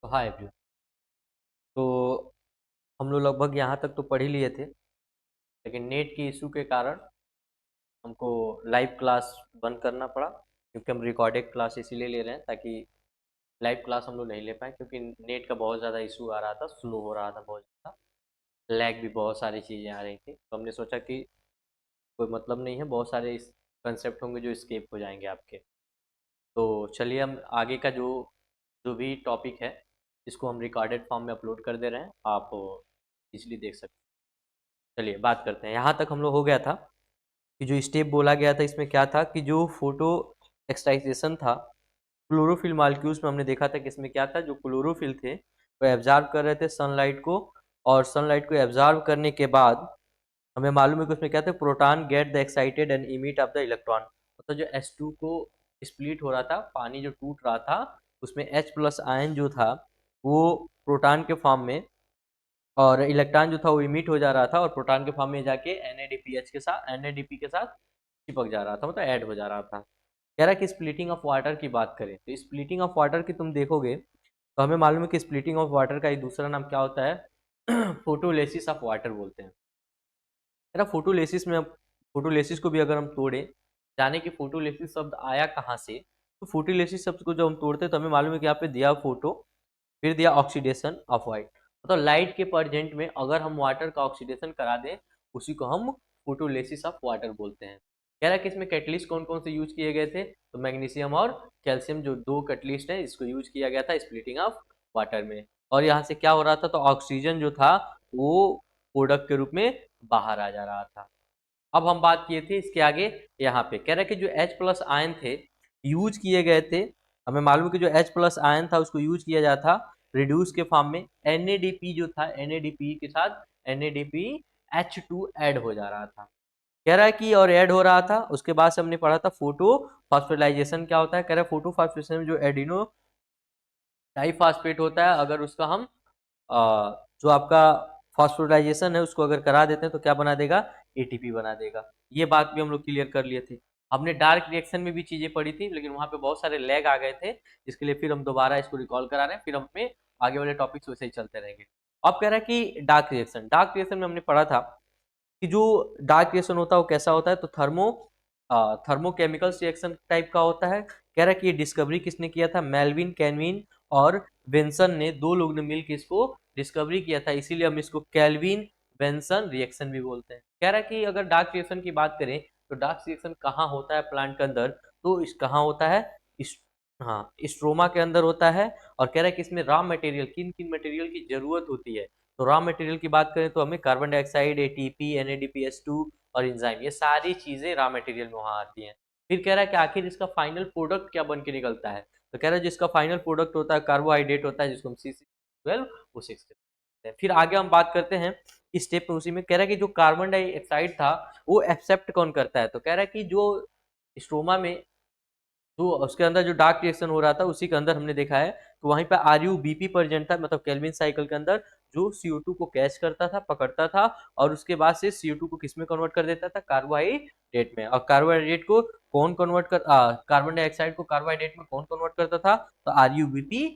तो hi everyone. तो हम लोग लगभग यहाँ तक तो पढ़ ही लिए थे, लेकिन नेट के इशू के कारण हमको लाइव क्लास बंद करना पड़ा, क्योंकि हम रिकॉर्डेड क्लास इसीलिए ले रहे हैं ताकि लाइव क्लास हम लोग नहीं ले पाए, क्योंकि नेट का बहुत ज़्यादा इशू आ रहा था, स्लो हो रहा था बहुत ज़्यादा, लैग भी बहुत सारी चीज़ें आ रही थी। तो हमने सोचा कि कोई मतलब नहीं है, बहुत सारे इस कंसेप्ट होंगे जो स्केप हो जाएंगे आपके। तो चलिए हम आगे का जो जो भी टॉपिक है, इसको हम रिकॉर्डेड फॉर्म में अपलोड कर दे रहे हैं, आप इजीली देख सकते हैं। चलिए बात करते हैं। यहाँ तक हम लोग हो गया था कि जो स्टेप बोला गया था इसमें क्या था कि जो फोटो एक्सटाइजेशन था, क्लोरोफिल मॉलिक्यूल्स में हमने देखा था कि इसमें क्या था, जो क्लोरोफिल थे वो एब्जॉर्ब कर रहे थे सनलाइट को, और सनलाइट को एब्जॉर्ब करने के बाद हमें मालूम है कि उसमें क्या था, proton get the excited and emit of the electron. मतलब जो H2 को स्प्लिट हो रहा था, पानी जो टूट रहा था, उसमें H प्लस आयन जो था वो प्रोटॉन के फॉर्म में, और इलेक्ट्रॉन जो था वो इमिट हो जा रहा था और प्रोटॉन के फॉर्म में जाके NADPH के साथ NADP के साथ चिपक जा रहा था, मतलब ऐड हो जा रहा था। कह रहा है कि स्प्लिटिंग ऑफ वाटर की बात करें तो स्प्लिटिंग ऑफ वाटर की तुम देखोगे तो हमें मालूम है कि स्प्लिटिंग ऑफ वाटर का एक दूसरा नाम क्या होता है फोटोलिसिस ऑफ वाटर बोलते हैं। कह रहा फोटोलिसिस में, फोटोलिसिस को भी अगर हम तोड़ें, जाने कि फोटोलिसिस शब्द आया कहाँ से, तो फोटोलिसिस शब्द को जब हम तोड़ते हैं तो हमें मालूम है कि यहाँ पे दिया फोटो, फिर दिया ऑक्सीडेशन ऑफ वाइट, मतलब लाइट के प्रेजेंट में अगर हम वाटर का ऑक्सीडेशन करा दें, उसी को हम फोटोलिसिस ऑफ वाटर बोलते हैं। कह रहा है कि इसमें कैटलिस्ट कौन कौन से यूज किए गए थे, तो मैग्नीशियम और कैल्शियम जो दो कैटलिस्ट है, इसको यूज किया गया था स्प्लिटिंग ऑफ वाटर में। और यहाँ से क्या हो रहा था, तो ऑक्सीजन जो था वो प्रोडक्ट के रूप में बाहर आ जा रहा था। अब हम बात किए थे इसके आगे, यहाँ पे कह रहा है कि जो H प्लस आयन थे यूज किए गए थे, हमें मालूम है कि जो H प्लस आयन था उसको यूज किया जाता था रिड्यूस के फॉर्म में। NADP जो था, NADP के साथ NADPH2 ऐड हो जा रहा था। कह रहा है कि और ऐड हो रहा था, उसके बाद से हमने पढ़ा था फोटो फॉस्फोराइलेशन क्या होता है। कह रहा है फोटो फॉस्फोराइलेशन में जो एडिनो डाइफॉस्फेट होता है, अगर उसका हम जो आपका फॉस्फोराइलेशन है उसको अगर करा देते हैं तो क्या बना देगा, ATP बना देगा। ये बात भी हम लोग क्लियर कर लिए थे। हमने डार्क रिएक्शन में भी चीजें पढ़ी थी, लेकिन वहां पे बहुत सारे लैग आ गए थे, जिसके लिए फिर हम दोबारा इसको रिकॉल करा रहे हैं, फिर हम अपने आगे वाले टॉपिक्स वैसे ही चलते रहेंगे। अब कह रहा है कि डार्क रिएक्शन, डार्क रिएक्शन में हमने पढ़ा था कि जो डार्क रिएक्शन होता है वो कैसा होता है, तो थर्मोकेमिकल रिएक्शन टाइप का होता है। कह रहा है कि ये डिस्कवरी किसने किया था, मेल्विन कैनविन और वेंसन ने, दो लोग ने मिलकर इसको डिस्कवरी किया था, इसीलिए हम इसको कैल्विन वेंसन रिएक्शन भी बोलते हैं। कह रहा है कि अगर डार्क रिएक्शन की बात करें तो डार्क रिएक्शन कहाँ होता है प्लांट के अंदर, तो इस कहाँ होता है, इस, हाँ, स्ट्रोमा के अंदर होता है। और कह रहा है कि इसमें रॉ मटेरियल, किन किन मटेरियल की जरूरत होती है, तो रॉ मटेरियल की बात करें तो हमें कार्बन डाइऑक्साइड, ATP, NADPH2 और एंजाइम, ये सारी चीजें रॉ मटेरियल में वहां आती हैं। फिर कह रहा है कि आखिर इसका फाइनल प्रोडक्ट क्या बन के निकलता है, तो कह रहा है जिसका फाइनल प्रोडक्ट होता है कार्बोहाइड्रेट होता है, जिसको हम C6H12O6 कहते हैं। फिर आगे हम बात करते हैं इस स्टेप में, उसी में कह रहा है कि जो कार्बन डाइऑक्साइड था वो एक्सेप्ट कौन करता है, तो कह रहा है कि जो स्ट्रोमा में, तो उसके अंदर जो डार्क रिएक्शन हो रहा था उसी के अंदर हमने देखा है, तो वहीं पे RuBp प्रेजेंट था, मतलब केल्विन साइकिल के अंदर, जो CO2 को कैच करता था, पकड़ता था, और उसके बाद से CO2 को किस में कन्वर्ट कर देता था, कार्बोहाइड्रेट में। और कार्बोहाइड्रेट को कौन कन्वर्ट कर, कार्बन डाइऑक्साइड को कार्बोहाइड्रेट में कौन कन्वर्ट करता था, तो RuBp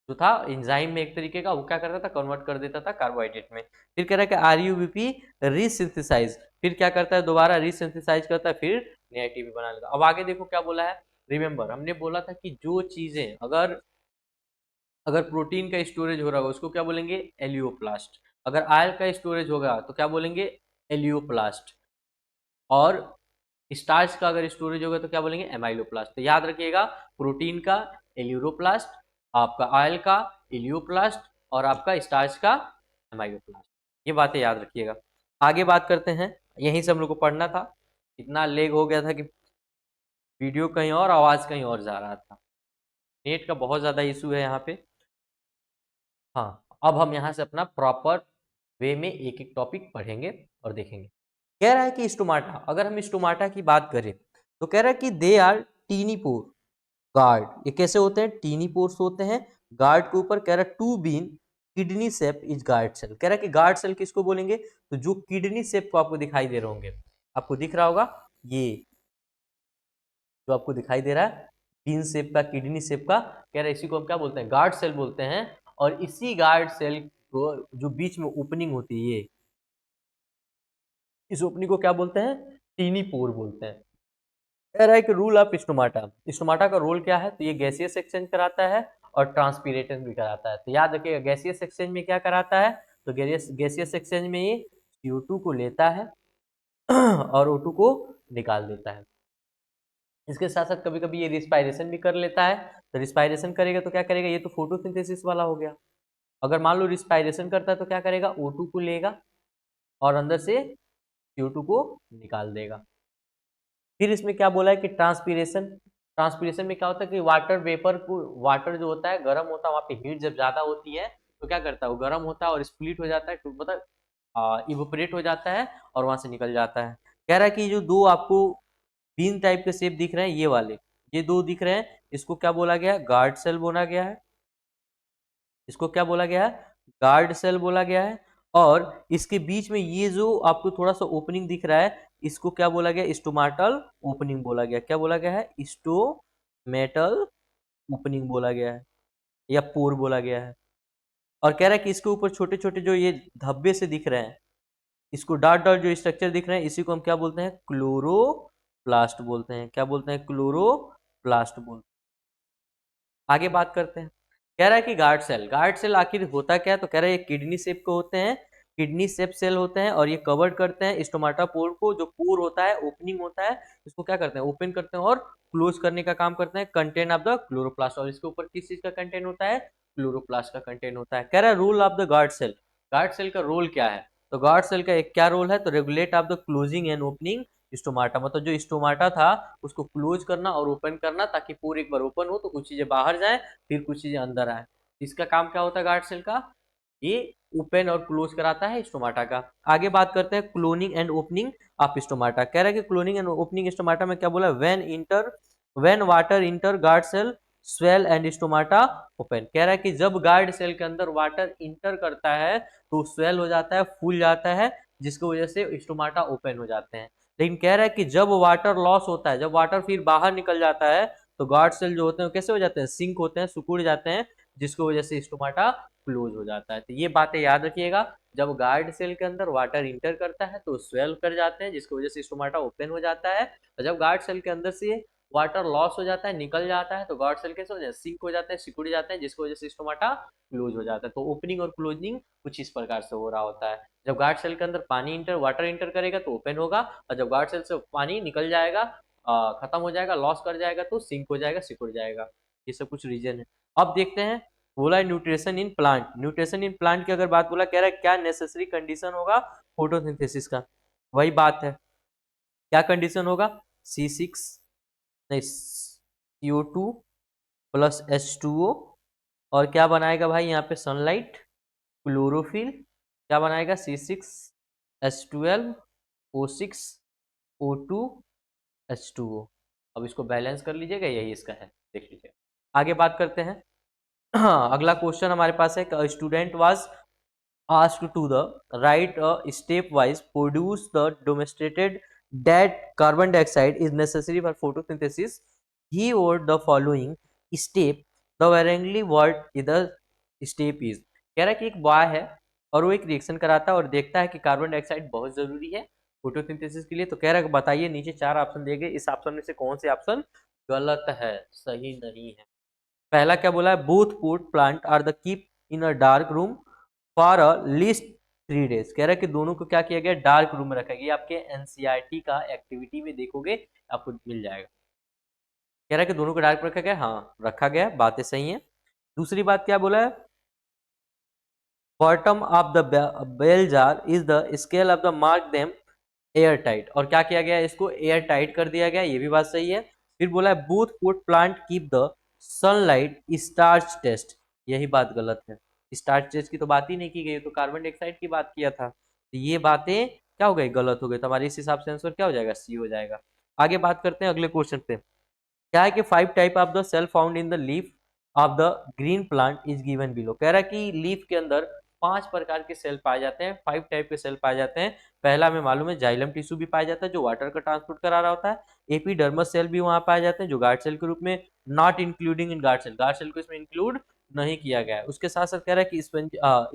जो था एंजाइम में एक तरीके का, वो क्या करता था, कन्वर्ट कर देता था कार्बोहाइड्रेट में। फिर कह रहा है कि RuBp रीसिंथेसाइज, फिर क्या करता है, दोबारा रीसिंथेसाइज करता है, फिर नया ATP बना लेता है। अब आगे देखो क्या बोला है, रिमेंबर हमने बोला था कि जो चीजें अगर अगर प्रोटीन का स्टोरेज हो रहा होगा उसको क्या बोलेंगे, एलियोप्लास्ट। अगर आयल का स्टोरेज होगा तो क्या बोलेंगे, एलियोप्लास्ट। और स्टार्च का अगर स्टोरेज होगा तो क्या बोलेंगे, एमाइलोप्लास्ट। तो याद रखिएगा, प्रोटीन का एलियोप्लास्ट, आपका ऑयल का इलियोप्लास्ट, और आपका स्टार्च का एमाइलोप्लास्ट। ये बातें याद रखिएगा। आगे बात करते हैं, यहीं से हम लोग को पढ़ना था, इतना लेग हो गया था कि वीडियो कहीं और, आवाज कहीं और जा रहा था। नेट का बहुत ज्यादा इशू है यहाँ पे। हाँ, अब हम यहाँ से अपना प्रॉपर वे में एक एक टॉपिक पढ़ेंगे और देखेंगे। कह रहा है कि स्टोमाटा, अगर हम स्टोमाटा की बात करें तो कह रहा है कि they are tiny pore guard, ये कैसे होते हैं, टीनी पोर्स होते हैं गार्ड के ऊपर। कह रहा है two bean kidney shape is guard cell, कह रहा है कि गार्ड सेल किसको बोलेंगे, तो जो किडनी शेप को आपको दिखाई दे रहे होंगे, आपको दिख रहा होगा ये जो आपको दिखाई दे रहा है, बीन शेप का, किडनी शेप का, कह रहा है इसी को हम क्या बोलते हैं, गार्ड सेल बोलते हैं। और इसी गार्ड सेल को जो बीच में ओपनिंग होती है, ये इस ओपनिंग को क्या बोलते हैं, टीनी पोर बोलते हैं। कह रहा है कि रूल ऑफ स्टोमाटा, स्टोमाटा का रोल क्या है, तो ये गैसियस एक्सचेंज कराता है और ट्रांसपीरेशन भी कराता है। तो याद रखिएगा गैसियस एक्सचेंज में क्या कराता है, तो गैसियस एक्सचेंज में ये CO2 को लेता है और O2 को निकाल देता है। इसके साथ साथ कभी कभी ये रिस्पायरेशन भी कर लेता है। तो रिस्पायरेशन करेगा तो क्या करेगा, ये तो फोटोसिंथेसिस वाला हो गया। अगर मान लो रिस्पायरेशन करता है तो क्या करेगा, O2 को लेगा और अंदर से CO2 को निकाल देगा। फिर इसमें क्या बोला है कि ट्रांसपीरेशन, ट्रांसपीरेशन में क्या होता है कि वाटर वेपर को, वाटर जो होता है गर्म होता है, वहाँ पे हीट जब ज्यादा होती है तो क्या करता है, वो गर्म होता है और स्प्लिट हो जाता है, मतलब इवोपरेट हो जाता है और वहां से निकल जाता है। कह रहा है कि जो दो आपको बीन टाइप के शेप दिख रहे हैं, ये वाले, ये दो दिख रहे हैं, इसको क्या बोला गया है, गार्ड सेल बोला गया है। इसको क्या बोला गया है, गार्ड सेल बोला गया है। और इसके बीच में ये जो आपको थोड़ा सा ओपनिंग दिख रहा है, इसको क्या बोला गया, स्टोमाटल ओपनिंग बोला गया। क्या बोला गया है, स्टोमेटल ओपनिंग बोला गया है या पोर बोला गया है। और कह रहा है कि इसके ऊपर छोटे छोटे जो ये धब्बे से दिख रहे हैं, इसको डॉट डॉट जो स्ट्रक्चर दिख रहे हैं, इसी को हम क्या बोलते हैं, क्लोरोप्लास्ट बोलते हैं। क्या बोलते हैं, क्लोरोप्लास्ट बोलते हैं। आगे बात करते हैं। कह रहा है कि गार्ड सेल, गार्ड सेल आखिर होता क्या है, तो कह रहा है ये किडनी शेप के होते हैं, किडनी शेप सेल होते हैं और ये कवर्ड करते हैं स्टोमाटा पोर को। जो पोर होता है, ओपनिंग होता है, इसको क्या करते हैं, ओपन करते हैं और क्लोज करने का काम करते हैं, कंटेंट ऑफ द क्लोरोप्लास्ट। और इसके ऊपर किस चीज का कंटेंट होता है, क्लोरोप्लास्ट का कंटेंट होता है। कह रहा है rule of the guard cell, guard cell का रोल क्या है, तो गार्ड सेल का एक क्या रोल है, तो regulate of the closing and opening stomata, मतलब जो स्टोमाटा था उसको क्लोज करना और ओपन करना, ताकि पोर एक बार ओपन हो तो कुछ चीजें बाहर जाए, फिर कुछ चीजें अंदर आए। इसका काम क्या होता है गार्ड सेल का, ये ओपन और क्लोज कराता है स्टोमाटा का। आगे बात करते हैं cloning and opening of stomata. कह रहा है कि क्लोनिंग एंड ओपनिंग स्टोमाटा में क्या बोला, when water enter guard cell swell and stomata open. कह रहा है कि जब गार्ड सेल के अंदर वाटर इंटर करता है तो स्वेल हो जाता है, फूल जाता है, जिसकी वजह से स्टोमाटा ओपन हो जाते हैं। लेकिन कह रहा है कि जब वाटर लॉस होता है, जब वाटर फिर बाहर निकल जाता है, तो गार्ड सेल जो होते हैं कैसे हो जाते हैं, सिंक होते हैं, सिकुड़ जाते हैं, जिसकी वजह से स्टोमाटा क्लोज हो जाता है। तो ये बातें याद रखिएगा, जब गार्ड सेल के अंदर वाटर इंटर करता है तो स्वेल कर जाते हैं, जिसकी वजह से स्टोमाटा ओपन हो जाता है। और जब गार्ड सेल के अंदर से वाटर लॉस हो जाता है, निकल जाता है, तो गार्ड सेल कैसे हो जाता है, सिंक हो जाता है, सिकुड़ जाते हैं, जिसकी वजह से स्टोमाटा क्लोज हो जाता है। तो ओपनिंग और क्लोजिंग कुछ इस प्रकार से हो रहा होता है। जब गार्ड सेल के अंदर पानी इंटर वाटर इंटर करेगा तो ओपन होगा, और जब गार्ड सेल से पानी निकल जाएगा, खत्म हो जाएगा, लॉस कर जाएगा, तो सिंक हो जाएगा, सिकुड़ जाएगा। ये सब कुछ रीजन है। अब देखते हैं, बोला है nutrition in plant, nutrition in plant की अगर बात बोला, कह रहा है क्या नेसेसरी कंडीशन होगा फोटोसिंथेसिस का, वही बात है, क्या कंडीशन होगा, C6 नहीं CO2 प्लस H2O, और क्या बनाएगा भाई यहाँ पे, सनलाइट, क्लोरोफिल, क्या बनाएगा, C6H12O6O2H2O। अब इसको बैलेंस कर लीजिएगा, यही इसका है, देख लीजिएगा। आगे बात करते हैं। हाँ, अगला क्वेश्चन हमारे पास है, student was asked to the write a stepwise produce the demonstrated that carbon dioxide is necessary for photosynthesis. He wrote the following step, the varyingly what the step is। कह रहा है कि एक बॉय है और वो एक रिएक्शन कराता है और देखता है कि कार्बन डाइऑक्साइड बहुत जरूरी है फोटोसिंथेसिस के लिए। तो कह रहा है बताइए, नीचे 4 ऑप्शन दिए गए, इस ऑप्शन में से कौन से ऑप्शन गलत है, सही नहीं है। पहला क्या बोला है, both food plant are the keep in a dark room for a least 3 days। कह रहा है कि दोनों को क्या किया गया, डार्क रूम में रखा गया। आपके एनसीईआरटी का एक्टिविटी में देखोगे आपको मिल जाएगा। कह रहा है कि दोनों को डार्क में रखा गया, हाँ रखा गया, बातें सही है। दूसरी बात क्या बोला है, bottom of the bell jar is the scale of the mark them air tight, और क्या किया गया, इसको एयर टाइट कर दिया गया, ये भी बात सही है। फिर बोला है both food plant keep the sunlight starch test, यही बात गलत है। स्टार्च टेस्ट की तो बात ही नहीं की गई, तो कार्बन डाइऑक्साइड की बात किया था। तो ये बातें क्या हो गई, गलत हो गई। तो हमारे इस हिसाब से आंसर क्या हो जाएगा, सी हो जाएगा। आगे बात करते हैं अगले क्वेश्चन पे। क्या है कि 5 type of the cell found in the leaf of the green plant is given below. कह रहा है कि लीफ के अंदर 5 प्रकार के सेल पाए जाते हैं, 5 टाइप के सेल पाए जाते हैं। पहला हमें मालूम है जाइलम टिश्यू भी पाया जाता है, जो वाटर का ट्रांसपोर्ट करा रहा होता है। एपिडर्मस सेल भी वहां पाए जाते हैं जो गार्ड सेल के रूप में, not including in guard cell को इसमें इंक्लूड नहीं किया गया है। उसके साथ साथ कह रहा है कि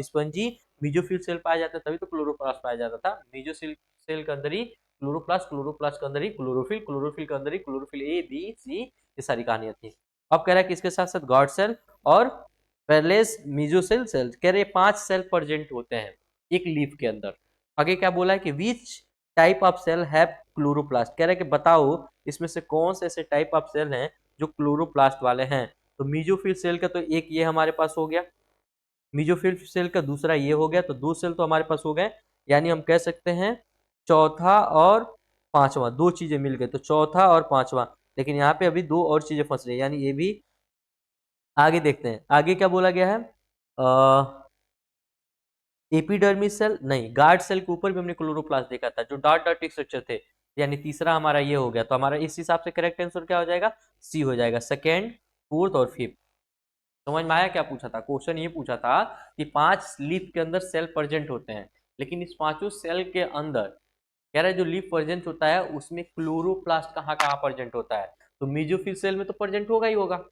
स्पंजी मीजोफिल सेल पाया जाता है, तभी तो क्लोरोप्लास्ट पाया जाता था। मीजोफिल सेल के अंदर ही क्लोरोप्लास्ट, क्लोरोप्लास्ट के अंदर ही क्लोरोफिल, क्लोरोफिल के अंदर ही क्लोरोफिल ए बी सी, ये सारी कहानियां थी। अब कह रहा है कि इसके साथ साथ गार्ड सेल और पैरलेस मीजोसेल सेल, कह रहे हैं 5 सेल प्रेजेंट होते हैं एक लीफ के अंदर। आगे क्या बोला है कि which type of cell have chloroplast, कह रहे हैं कि बताओ इसमें से कौन से ऐसे टाइप ऑफ सेल हैं जो क्लोरोप्लास्ट वाले हैं। तो मीजोफिल सेल का तो एक ये हमारे पास हो गया, मीजोफिल सेल का दूसरा ये हो गया, तो 2 सेल तो हमारे पास हो गए। यानी हम कह सकते हैं चौथा और पांचवा, 2 चीजें मिल गई तो चौथा और पांचवा। लेकिन यहाँ पे अभी 2 और चीजें फंस रही है, यानी ये भी आगे देखते हैं। आगे क्या बोला गया है, एपिडर्मिस सेल नहीं, गार्ड सेल के ऊपर भी हमने क्लोरोप्लास्ट देखा था जो डॉट डॉट स्ट्रक्चर थे। यानी तीसरा हमारा ये हो गया, तो हमारा इस हिसाब से करेक्ट आंसर क्या हो जाएगा, सी हो जाएगा, सेकेंड, फोर्थ और फिफ्थ। समझ में आया क्या पूछा था, क्वेश्चन ये पूछा था कि 5 लीफ के अंदर सेल प्रेजेंट होते हैं, लेकिन इस पांचों सेल के अंदर कह रहा है जो लीफ प्रेजेंट होता है उसमें क्लोरोप्लास्ट कहाँ कहाँ प्रेजेंट होता है। तो मीजोफिल सेल में तो प्रेजेंट होगा ही होगा,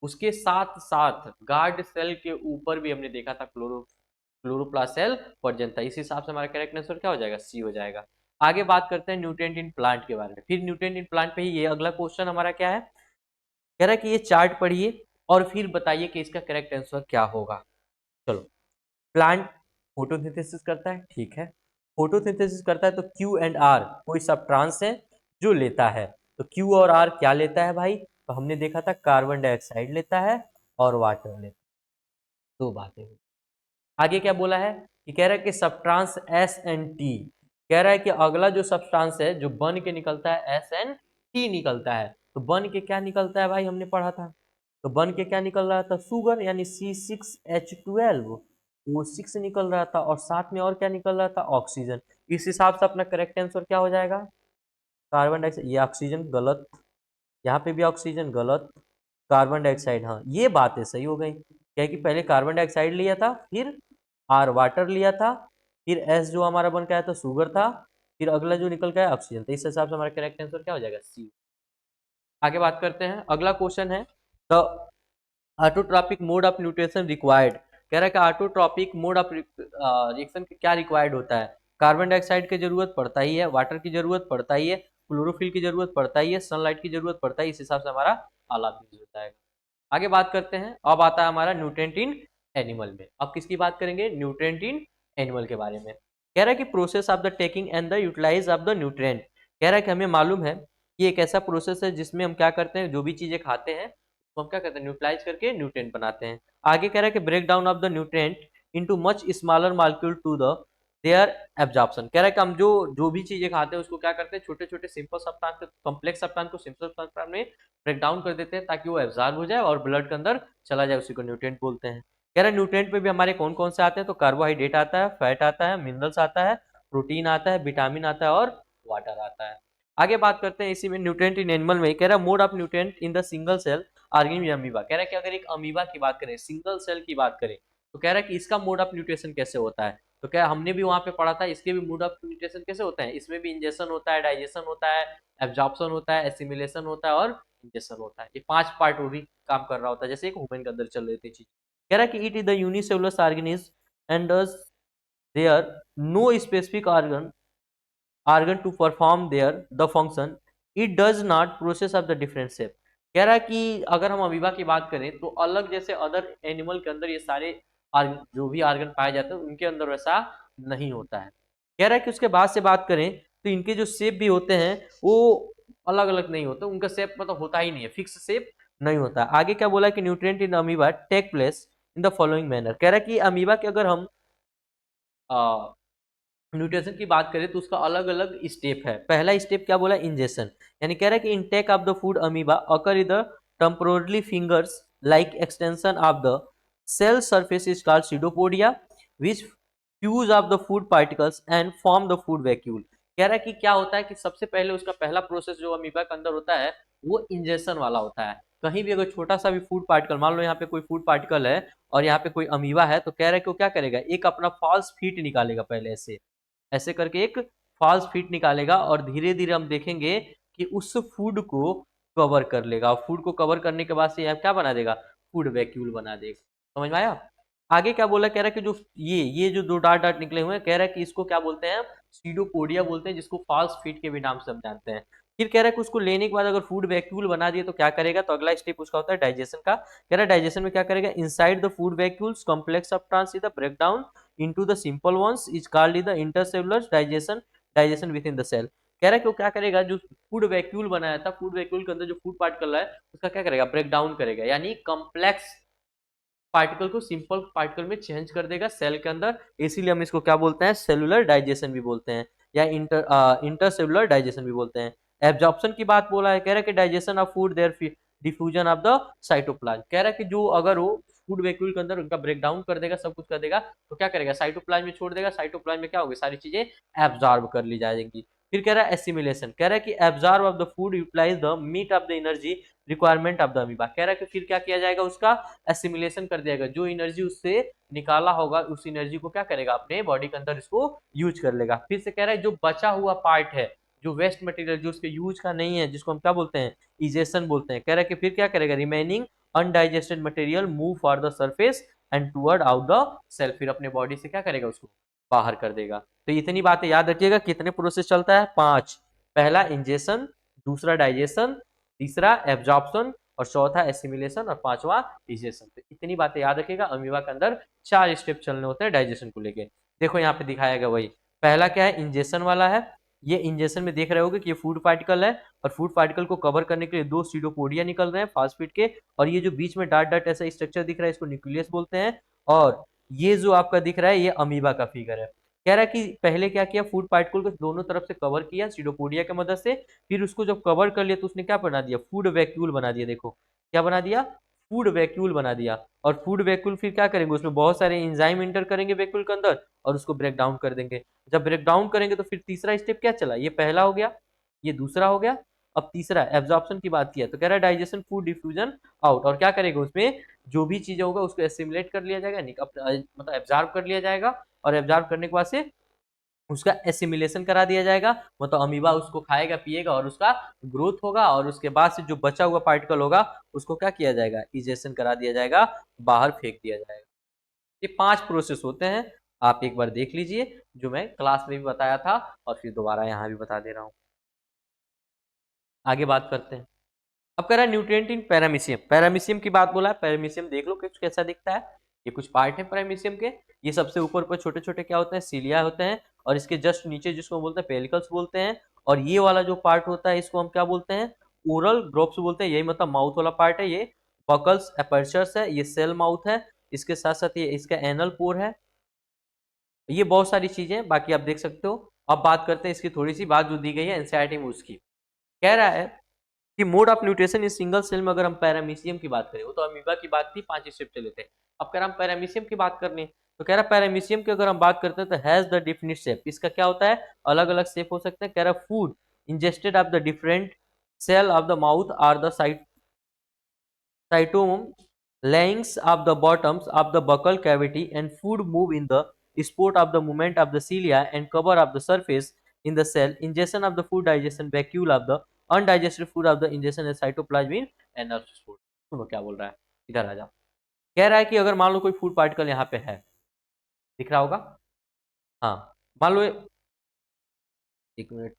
उसके साथ साथ गार्ड सेल के ऊपर भी हमने देखा था क्लोरोप्लास्ट सेल प्रेजेंट था। इस हिसाब से हमारा करेक्ट आंसर क्या हो जाएगा, सी हो जाएगा। आगे बात करते हैं न्यूट्रिएंट इन प्लांट के बारे में। फिर न्यूट्रिएंट इन प्लांट पे ही ये अगला क्वेश्चन हमारा क्या है, कह रहा है कि ये चार्ट पढ़िए और फिर बताइए कि इसका करेक्ट आंसर क्या होगा। चलो, प्लांट फोटोसिंथेसिस करता है, ठीक है, फोटोसिंथेसिस करता है तो क्यू एंड आर कोई सब्सटेंस है जो लेता है। तो क्यू और आर क्या लेता है भाई, तो हमने देखा था कार्बन डाइऑक्साइड लेता है और वाटर लेता है, दो बातें हुई। आगे क्या बोला है कि कह रहा है कि सब्सटेंस एस एन टी, कह रहा है कि अगला जो सब्सटेंस है जो बन के निकलता है एस एन टी निकलता है। तो बन के क्या निकलता है भाई, हमने पढ़ा था, तो बन के क्या निकल रहा था, शुगर, यानी C6H12 वो 6 निकल रहा था, और साथ में और क्या निकल रहा था, ऑक्सीजन। इस हिसाब से अपना करेक्ट आंसर क्या हो जाएगा, कार्बन डाइऑक्साइड, ये ऑक्सीजन गलत, यहाँ पे भी ऑक्सीजन गलत, कार्बन डाइऑक्साइड हाँ, ये बातें सही हो गई। क्या है कि पहले कार्बन डाइऑक्साइड लिया था, फिर आर वाटर लिया था, फिर एस जो हमारा बन के आया था शुगर था, फिर अगला जो निकल के आया ऑक्सीजन। तो इस हिसाब से हमारा करेक्ट आंसर क्या हो जाएगा, सी। आगे बात करते हैं, अगला क्वेश्चन है the autotrophic mode of nutrition required, कह रहा है कि ऑटोट्रॉपिक मोड ऑफ रिएक्शन क्या रिक्वायर्ड होता है। कार्बन डाइऑक्साइड की जरूरत पड़ता ही है, वाटर की जरूरत पड़ता ही है, क्लोरोफिल की जरूरत पड़ता ही है, सनलाइट की जरूरत पड़ता है। इस हिसाब से हमारा आलाप यूज होता है। आगे बात करते हैं, अब आता है हमारा न्यूट्रिएंट इन एनिमल में। अब किसकी बात करेंगे, न्यूट्रिएंट इन एनिमल के बारे में। कह रहा है कि process of the taking and the utilize of the nutrient, कह रहा है कि हमें मालूम है कि एक ऐसा प्रोसेस है जिसमें हम क्या करते हैं, जो भी चीजें खाते हैं तो हम क्या करते हैं, न्यूट्रलाइज करके न्यूट्रिएंट बनाते हैं। आगे कह रहा है कि break down of the nutrient into much smaller molecule to the their absorption, कह रहा है कि हम जो जो भी चीजें खाते हैं उसको क्या करते हैं, छोटे छोटे सिंपल सब्सटेंस, कॉम्प्लेक्स सब्सटेंस को सिंपल सब्सटेंस में ब्रेक डाउन कर देते हैं ताकि वो एब्जॉर्ब हो जाए और ब्लड के अंदर चला जाए, उसी को न्यूट्रिएंट बोलते हैं। कह रहा है न्यूट्रिएंट पे भी हमारे कौन कौन से आते हैं, तो कार्बोहाइड्रेट आता है, फैट आता है, मिनरल्स आता है, प्रोटीन आता है, विटामिन आता है और वाटर आता है। आगे बात करते हैं इसी में न्यूट्रिएंट इन एनिमल में। कह रहा है mode of nutrient in the single cell organism amoeba, कह रहा है कि अगर एक अमीबा की बात करें, सिंगल सेल की बात करें, तो कह रहा है कि इसका मोड ऑफ न्यूट्रिशन कैसे होता है। तो क्या हमने भी वहां पे पढ़ा था, इसके भी मोड ऑफ न्यूट्रिशन कैसे होता है, इसमें भी इंजेक्शन होता है, डाइजेशन होता है, एब्जॉर्प्शन होता है, एसिमिलेशन होता है और इंजेक्शन होता है। ये 5 पार्ट वो भी काम कर रहा होता है, जैसे एक ह्यूमन के अंदर चल रही थी चीज। कह रहा है कि it is the unicellular organism and does there no specific organ to perform their the function, it does not process of the different shape। कह रहा है कि अगर हम अमीबा की बात करें तो अलग जैसे अदर एनिमल के अंदर ये सारे जो भी ऑर्गन पाए जाते हैं उनके अंदर वैसा नहीं होता है। कह रहा है कि उसके बाद से बात करें तो इनके जो शेप भी होते हैं वो अलग अलग नहीं होते, उनका शेप मतलब होता ही नहीं है, फिक्स शेप नहीं होता। आगे क्या बोला कि nutrient in amoeba take place in the following manner, कह रहा है कि अमीबा के अगर हम न्यूट्रिशन की बात करें तो उसका अलग अलग स्टेप है। पहला स्टेप क्या बोला, इंजेक्शन, यानी कह रहा है कि intake of the food amoeba occur in the temporary fingers like extension of the cell surface is called pseudopodia which fuse of the food particles and form the food vacuole. कह रहा है कि क्या होता है कि सबसे पहले उसका पहला प्रोसेस जो अमीबा के अंदर होता है वो इंजेक्शन वाला होता है। कहीं भी अगर छोटा सा भी फूड पार्टिकल, मान लो यहाँ पे कोई फूड पार्टिकल है और यहाँ पे कोई अमीबा है, तो कह रहा है कि वो क्या करेगा, एक अपना फॉल्स फीट निकालेगा, पहले ऐसे ऐसे करके एक फॉल्स फिट निकालेगा और धीरे धीरे हम देखेंगे कि उस फूड को कवर कर लेगा, और फूड को कवर करने के बाद से यह क्या बना देगा, फूड वैक्यूल बना देगा। समझ में आया? आगे क्या बोला, कह रहा है कि जो ये जो दो डार्ट डार्ट निकले हुए हैं, कह रहा है कि इसको क्या बोलते हैं, सीडोपोडिया बोलते हैं, जिसको फॉल्स फीट के भी नाम से हम जानते हैं। फिर कह रहा है कि उसको लेने के बाद अगर फूड वैक्यूल बना दिए तो क्या करेगा, तो अगला स्टेप उसका होता है डाइजेशन का। कह रहा है डाइजेशन में क्या करेगा, inside the food vacuoles complex substance is the breakdown into the simple ones is called the intercellular digestion, digestion within the cell. कह रहा है कि वो क्या करेगा, जो फूड वैक्यूल बनाया था, फूड वैक्यूल के अंदर जो फूड पार्टिकल है उसका क्या करेगा, ब्रेक डाउन करेगा, यानी कॉम्प्लेक्स पार्टिकल को सिंपल पार्टिकल में चेंज कर देगा सेल के अंदर। इसीलिए हम इसको क्या बोलते हैं, सेलुलर डाइजेशन भी बोलते हैं, या इंटरसेलुलर डाइजेशन भी बोलते हैं। एब्जॉर्प्शन की बात बोला है, कह रहा है कि digestion of food there diffusion of the cytoplasm. कह रहा है कि जो अगर वो फूड वैक्यूल के अंदर उनका ब्रेक डाउन कर देगा, सब कुछ कर देगा, तो क्या करेगा, साइटोप्लाज्म में छोड़ देगा, साइटोप्लाज्म में क्या होगी, सारी चीजें एब्जॉर्ब कर ली जाएंगी। फिर कह रहा है एसिमिलेशन, कह रहा है कि absorb of the food utilize the meet of the energy requirement of the amoeba. कह रहा है कि फिर क्या किया जाएगा, उसका एसिमिलेशन कर दिया जाएगा, जो एनर्जी उससे निकाला होगा उस एनर्जी को क्या करेगा, अपने बॉडी के अंदर इसको यूज कर लेगा। फिर से कह रहा है जो बचा हुआ पार्ट है, जो वेस्ट मटेरियल जो उसके यूज का नहीं है, जिसको हम क्या बोलते हैं, इजेशन बोलते हैं। कह रहा है कि फिर क्या करेगा, remaining undigested material move for the surface and toward out the cell, फिर अपने बॉडी से क्या करेगा, उसको बाहर कर देगा। तो इतनी बातें याद रखिएगा, कितने प्रोसेस चलता है, 5। पहला इंजेशन, दूसरा डाइजेशन, तीसरा एब्जॉर्प्शन, और चौथा एसिमिलेशन, और पांचवा डिजेशन। तो इतनी बातें याद रखिएगा, अमीबा के अंदर 4 स्टेप चलने होते हैं डाइजेशन को लेके। देखो यहाँ पे दिखाया गया वही, पहला क्या है, इंजेशन वाला है। ये इंजेशन में देख रहे होगे कि ये फूड पार्टिकल है, और फूड पार्टिकल को कवर करने के लिए 2 सीडोपोडिया निकल रहे हैं फास्फेट के, और ये जो बीच में डार्ट डार्ट ऐसा स्ट्रक्चर दिख रहा है, इसको न्यूक्लियस बोलते हैं। और ये जो आपका दिख रहा है, ये अमीबा का फिगर है। कह रहा है कि पहले क्या किया, फूड पार्टिकल को दोनों तरफ से कवर किया सीडोपोडिया की मदद से, फिर उसको जब कवर कर लिया तो उसने क्या बना दिया, फूड वैक्यूल बना दिया। देखो क्या बना दिया, फूड वैक्यूल बना दिया। और फूड वैक्यूल फिर क्या करेंगे, उसमें बहुत सारे एंजाइम इंटर करेंगे वैक्यूल के अंदर, और उसको ब्रेक डाउन कर देंगे। जब ब्रेक डाउन करेंगे तो फिर तीसरा स्टेप क्या चला, ये पहला हो गया, ये दूसरा हो गया, अब तीसरा एब्जॉर्प्शन की बात किया, तो कह रहा है डाइजेशन, फूड डिफ्यूजन, आउट। और क्या करेगा, उसमें जो भी चीज होगा उसको एसिमुलेट कर लिया जाएगा, मतलब एब्जॉर्ब कर लिया जाएगा, और एब्जॉर्ब करने के बाद से उसका एसिमिलेशन करा दिया जाएगा, मतलब अमीबा उसको खाएगा पिएगा और उसका ग्रोथ होगा, और उसके बाद से जो बचा हुआ पार्टिकल होगा उसको क्या किया जाएगा, इजेशन करा दिया जाएगा, बाहर फेंक दिया जाएगा। ये 5 प्रोसेस होते हैं, आप एक बार देख लीजिए, जो मैं क्लास में भी बताया था और फिर दोबारा यहाँ भी बता दे रहा हूँ। आगे बात करते हैं। अब कह रहा है न्यूट्रिएंट इन पैरामीशियम, पैरामीशियम की बात बोला है, पैरामीशियम देख लो कुछ कैसा दिखता है। ये कुछ पार्ट है पैरामीशियम के, ये सबसे ऊपर ऊपर छोटे छोटे क्या होते हैं, सीलिया होते हैं, और इसके जस्ट नीचे जिसको बोलते हैं पेलिकल्स बोलते हैं। और ये वाला जो पार्ट होता है इसको हम क्या बोलते हैं, ओरल ग्रोप्स बोलते हैं, यही मतलब माउथ वाला पार्ट है। ये बकल्स अपर्चर्स है, ये सेल माउथ है, इसके साथ साथ ये इसका एनल पोर है। ये बहुत सारी चीजें बाकी आप देख सकते हो। अब बात करते हैं इसकी थोड़ी सी बात जो दी गई है एनसीईआरटी में उसकी। कह रहा है कि मोड ऑफ न्यूट्रिशन इस सिंगल सेल में, अगर हम पैरामीशियम की बात करें, वो तो अमीबा की बात थी, 5 स्टेप चले थे। अब कह रहा हम पैरामीशियम की बात करनी, तो कह रहा पैरामीशियम की अगर हम बात करते हैं तो हैज द डिफिनिट शेप, इसका क्या होता है, अलग अलग शेप हो सकते हैं। कह रहा food ingested of the different cell of the mouth are the cytome layings of the bottoms of the buccal cavity, and food move in the sport of the movement of the cilia and cover of the surface in the cell. Ingestion of the food, digestion vacuole of the undigested food of the ingestion and cytoplasm in anal sport। सुनो क्या बोल रहा है, इधर आ जाओ। कह रहा है कि अगर मान लो कोई फूड पार्टिकल यहाँ पे है, दिख रहा होगा, हाँ, मान लो एक मिनट,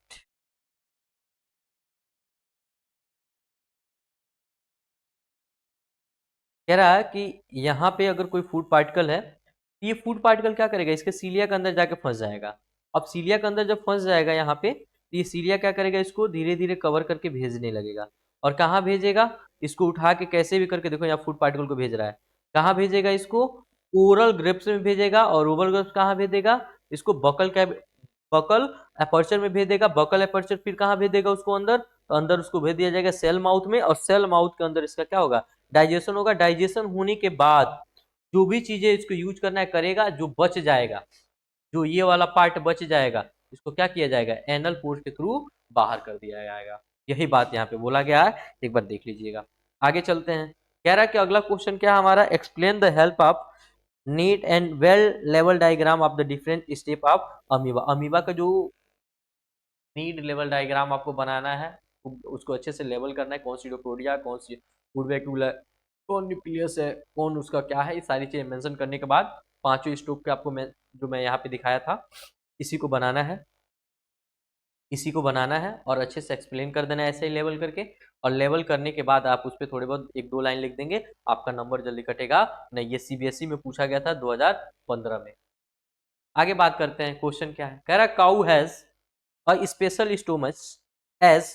कह रहा है कि यहाँ पे अगर कोई फूड पार्टिकल है, तो ये फूड पार्टिकल क्या करेगा, इसके सीलिया के अंदर जाके फंस जाएगा। अब सीलिया के अंदर जब फंस जाएगा यहाँ पे, तो ये सीलिया क्या करेगा, इसको धीरे धीरे कवर करके भेजने लगेगा। और कहाँ भेजेगा, इसको उठा के कैसे भी करके, देखो यहाँ फूड पार्टिकल को भेज रहा है, कहाँ भेजेगा इसको, ओरल ग्रिप्स में भेजेगा। और ओरल ग्रिप्स कहाँ भेजेगा, इसको बकल अपर्चर में भेज देगा। बकल अपर्चर फिर कहाँ भेज देगा उसको, अंदर, तो अंदर उसको भेज दिया जाएगा सेल माउथ में, और सेल माउथ के अंदर इसका क्या होगा, डाइजेशन होगा। डाइजेशन होने के बाद जो भी चीजें इसको यूज करना है करेगा, जो बच जाएगा, जो ये वाला पार्ट बच जाएगा, इसको क्या किया जाएगा, एनल पोर्ट के थ्रू बाहर कर दिया जाएगा। यही बात यहाँ पे बोला गया है, एक बार देख लीजिएगा। आगे चलते हैं। कह रहा है कि अगला क्वेश्चन क्या है हमारा, explain the help of neat and well level diagram of the different step of amoeba. Amoeba का जो नीड लेवल डायग्राम आपको बनाना है, उसको अच्छे से लेबल करना है, कौन सी डोपोडिया, कौन सी फूड वैक्यूल है, कौन न्यूक्लियस है, कौन उसका क्या है, ये सारी चीजें मेंशन करने के बाद पांचों स्टोक पे आपको जो मैं यहाँ पे दिखाया था इसी को बनाना है, इसी को बनाना है और अच्छे से एक्सप्लेन कर देना है ऐसे ही लेवल करके। और लेवल करने के बाद आप उस पर थोड़े बहुत एक दो लाइन लिख देंगे, आपका नंबर जल्दी कटेगा नहीं। ये सीबीएसई में पूछा गया था 2015 में। आगे बात करते हैं, क्वेश्चन क्या है, कह रहा cow has a special stomach as